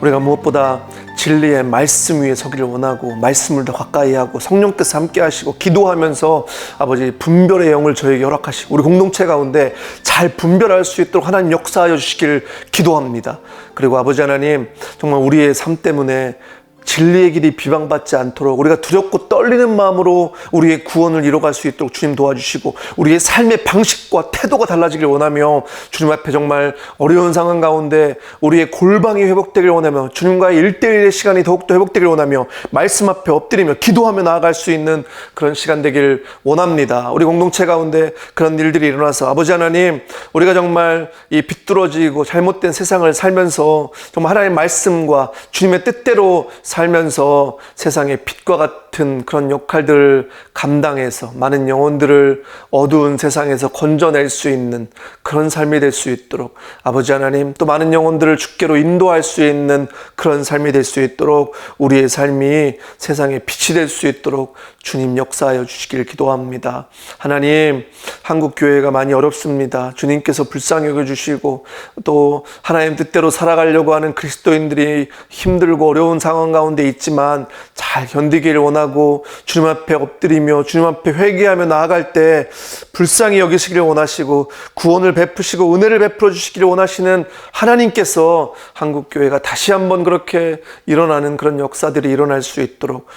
우리가 무엇보다 진리의 말씀 위에 서기를 원하고 말씀을 더 가까이 하고 성령께서 함께 하시고 기도하면서 아버지 분별의 영을 저에게 허락하시고 우리 공동체 가운데 잘 분별할 수 있도록 하나님 역사하여 주시길 기도합니다. 그리고 아버지 하나님, 정말 우리의 삶 때문에 진리의 길이 비방받지 않도록 우리가 두렵고 떨리는 마음으로 우리의 구원을 이뤄갈 수 있도록 주님 도와주시고, 우리의 삶의 방식과 태도가 달라지길 원하며 주님 앞에 정말 어려운 상황 가운데 우리의 골방이 회복되길 원하며 주님과의 1:1의 시간이 더욱더 회복되길 원하며 말씀 앞에 엎드리며 기도하며 나아갈 수 있는 그런 시간 되길 원합니다. 우리 공동체 가운데 그런 일들이 일어나서 아버지 하나님, 우리가 정말 이 비뚤어지고 잘못된 세상을 살면서 정말 하나님의 말씀과 주님의 뜻대로 살면서 세상의 빛과 같은 그런 역할들을 감당해서 많은 영혼들을 어두운 세상에서 건져낼 수 있는 그런 삶이 될 수 있도록 아버지 하나님, 또 많은 영혼들을 주께로 인도할 수 있는 그런 삶이 될 수 있도록 우리의 삶이 세상의 빛이 될 수 있도록 주님 역사하여 주시길 기도합니다. 하나님, 한국 교회가 많이 어렵습니다. 주님께서 불쌍히 여겨주시고 또 하나님 뜻대로 살아가려고 하는 그리스도인들이 힘들고 어려운 상황 가운데 있지만 잘 견디기를 원하고 주님 앞에 엎드리며 주님 앞에 회개하며 나아갈 때 불쌍히 여기시기를 원하시고 구원을 베푸시고 은혜를 베풀어 주시기를 원하시는 하나님께서 한국교회가 다시 한번 그렇게 일어나는 그런 역사들이 일어날 수 있도록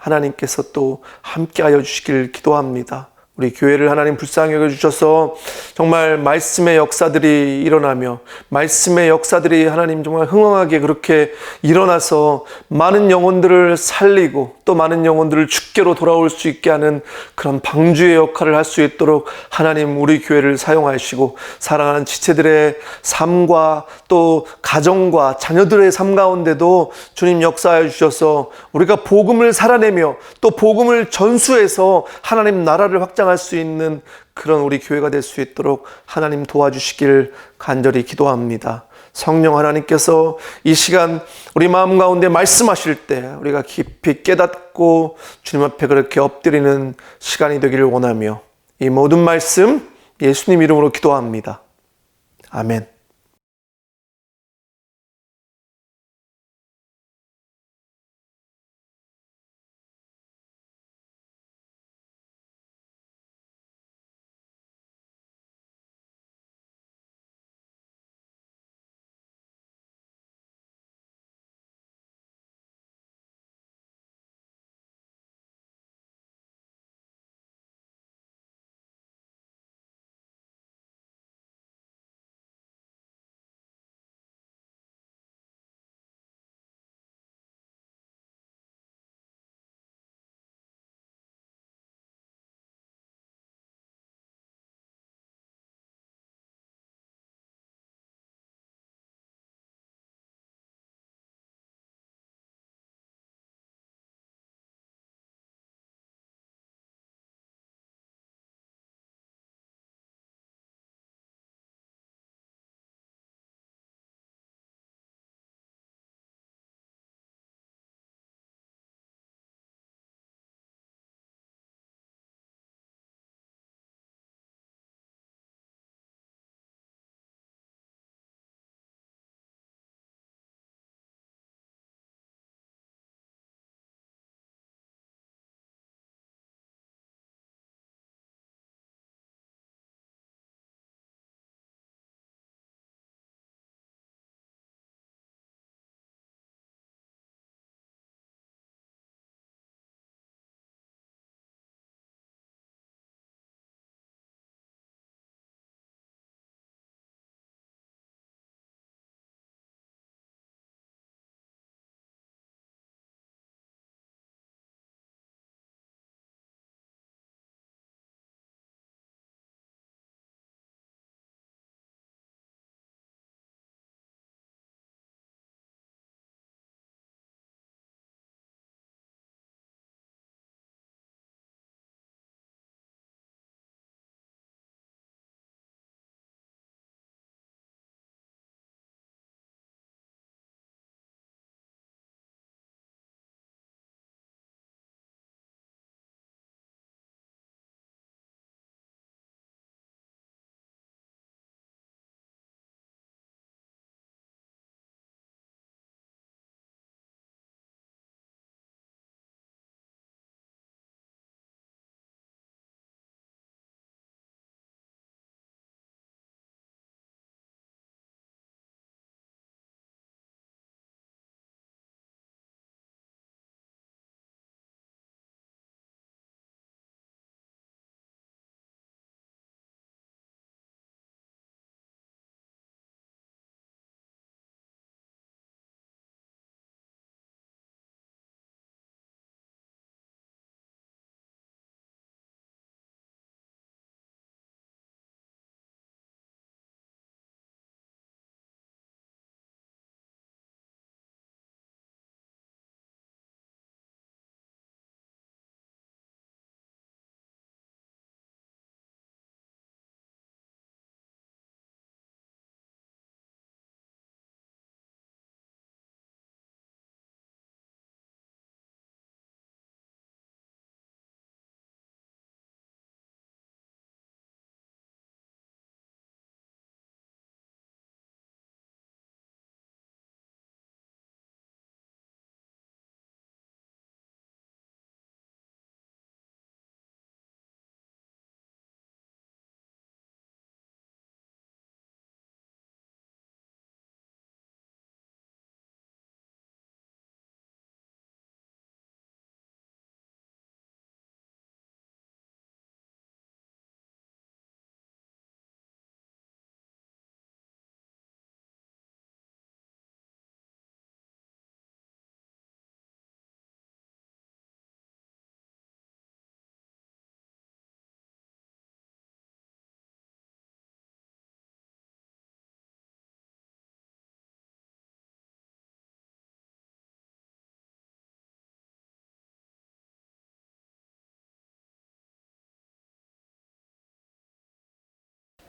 하나님께서 또 함께하여 주시기를 기도합니다. 우리 교회를 하나님 불쌍히 여겨주셔서 정말 말씀의 역사들이 일어나며 말씀의 역사들이 하나님 정말 흥황하게 그렇게 일어나서 많은 영혼들을 살리고 또 많은 영혼들을 주께로 돌아올 수 있게 하는 그런 방주의 역할을 할 수 있도록 하나님 우리 교회를 사용하시고 사랑하는 지체들의 삶과 또 가정과 자녀들의 삶 가운데도 주님 역사해 주셔서 우리가 복음을 살아내며 또 복음을 전수해서 하나님 나라를 확장할 수 있는 그런 우리 교회가 될 수 있도록 하나님 도와주시길 간절히 기도합니다. 성령 하나님께서 이 시간 우리 마음 가운데 말씀하실 때 우리가 깊이 깨닫고 주님 앞에 그렇게 엎드리는 시간이 되기를 원하며 이 모든 말씀 예수님 이름으로 기도합니다. 아멘.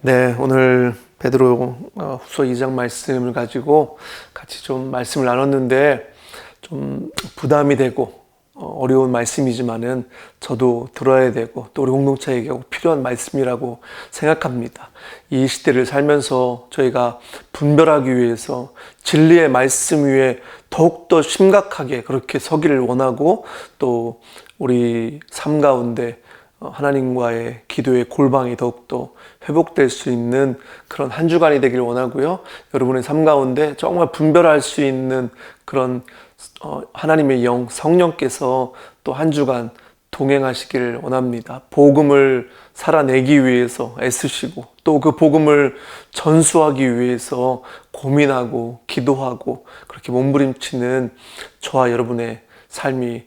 네, 오늘 베드로 후서 2장 말씀을 가지고 같이 좀 말씀을 나눴는데 좀 부담이 되고 어려운 말씀이지만은 저도 들어야 되고 또 우리 공동체에게 꼭 필요한 말씀이라고 생각합니다. 이 시대를 살면서 저희가 분별하기 위해서 진리의 말씀 위에 더욱더 심각하게 그렇게 서기를 원하고 또 우리 삶 가운데 하나님과의 기도의 골방이 더욱더 회복될 수 있는 그런 한 주간이 되길 원하고요. 여러분의 삶 가운데 정말 분별할 수 있는 그런 하나님의 영, 성령께서 또 한 주간 동행하시길 원합니다. 복음을 살아내기 위해서 애쓰시고 또 그 복음을 전수하기 위해서 고민하고 기도하고 그렇게 몸부림치는 저와 여러분의 삶이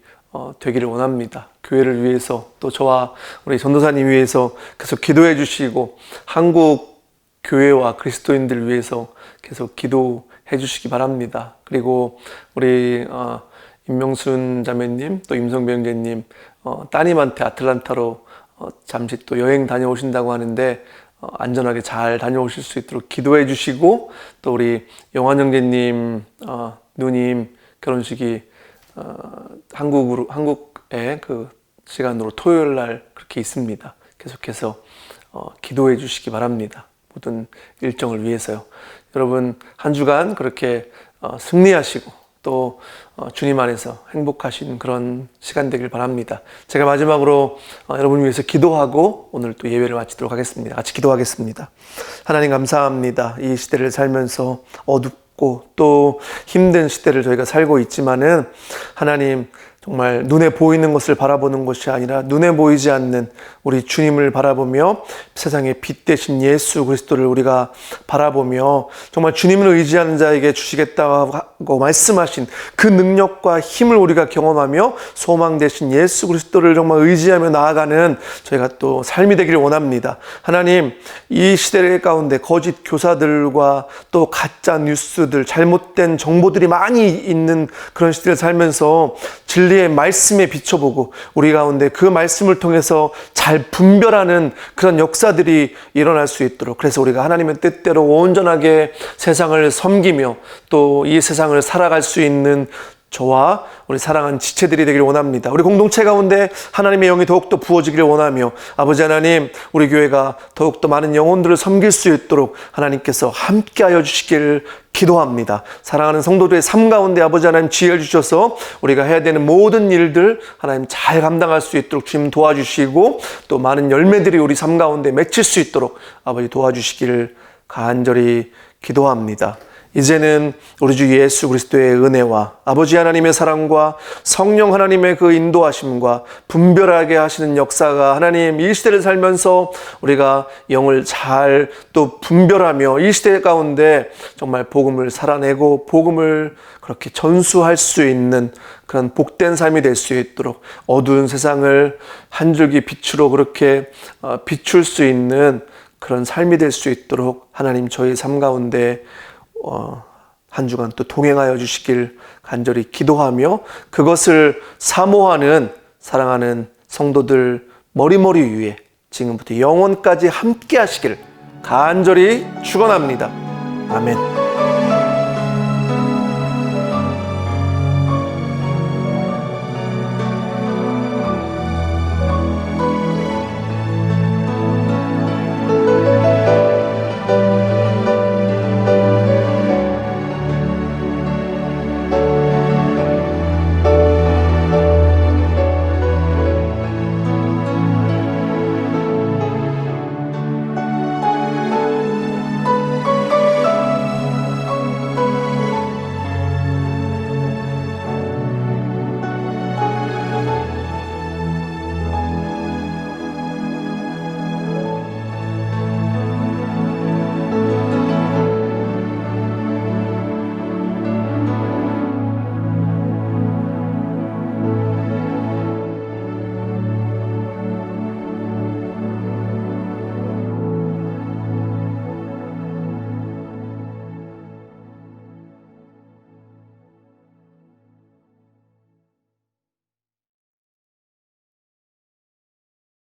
되기를 원합니다. 교회를 위해서 또 저와 우리 전도사님 위해서 계속 기도해 주시고 한국 교회와 그리스도인들 위해서 계속 기도해 주시기 바랍니다. 그리고 우리 임명순 자매님 또 임성배 형제님 따님한테 아틀란타로 잠시 또 여행 다녀오신다고 하는데 안전하게 잘 다녀오실 수 있도록 기도해 주시고 또 우리 영환 형제님 누님 결혼식이 한국의 그 시간으로 토요일 날 그렇게 있습니다. 계속해서 기도해 주시기 바랍니다. 모든 일정을 위해서요. 여러분 한 주간 그렇게 승리하시고 또 주님 안에서 행복하신 그런 시간 되길 바랍니다. 제가 마지막으로 여러분을 위해서 기도하고 오늘 또 예배를 마치도록 하겠습니다. 같이 기도하겠습니다. 하나님 감사합니다. 이 시대를 살면서 어둡고 또 힘든 시대를 저희가 살고 있지만은 하나님 정말 눈에 보이는 것을 바라보는 것이 아니라 눈에 보이지 않는 우리 주님을 바라보며 세상의 빛 되신 예수 그리스도를 우리가 바라보며 정말 주님을 의지하는 자에게 주시겠다고 말씀하신 그 능력과 힘을 우리가 경험하며 소망 되신 예수 그리스도를 정말 의지하며 나아가는 저희가 또 삶이 되기를 원합니다. 하나님 이 시대 가운데 거짓 교사들과 또 가짜 뉴스들 잘못된 정보들이 많이 있는 그런 시대를 살면서 진리의 말씀에 비춰보고 우리 가운데 그 말씀을 통해서 잘 분별하는 그런 역사들이 일어날 수 있도록 그래서 우리가 하나님의 뜻대로 온전하게 세상을 섬기며 또 이 세상을 살아갈 수 있는 저와 우리 사랑하는 지체들이 되기를 원합니다. 우리 공동체 가운데 하나님의 영이 더욱더 부어지기를 원하며 아버지 하나님 우리 교회가 더욱더 많은 영혼들을 섬길 수 있도록 하나님께서 함께하여 주시기를 기도합니다. 사랑하는 성도들의 삶 가운데 아버지 하나님 지혜를 주셔서 우리가 해야 되는 모든 일들 하나님 잘 감당할 수 있도록 주님 도와주시고 또 많은 열매들이 우리 삶 가운데 맺힐 수 있도록 아버지 도와주시기를 간절히 기도합니다. 이제는 우리 주 예수 그리스도의 은혜와 아버지 하나님의 사랑과 성령 하나님의 그 인도하심과 분별하게 하시는 역사가 하나님 이 시대를 살면서 우리가 영을 잘 또 분별하며 이 시대 가운데 정말 복음을 살아내고 복음을 그렇게 전수할 수 있는 그런 복된 삶이 될 수 있도록 어두운 세상을 한 줄기 빛으로 그렇게 비출 수 있는 그런 삶이 될 수 있도록 하나님 저희 삶 가운데 한 주간 또 동행하여 주시길 간절히 기도하며 그것을 사모하는 사랑하는 성도들 머리머리 위에 지금부터 영원까지 함께 하시길 간절히 축원합니다. 아멘.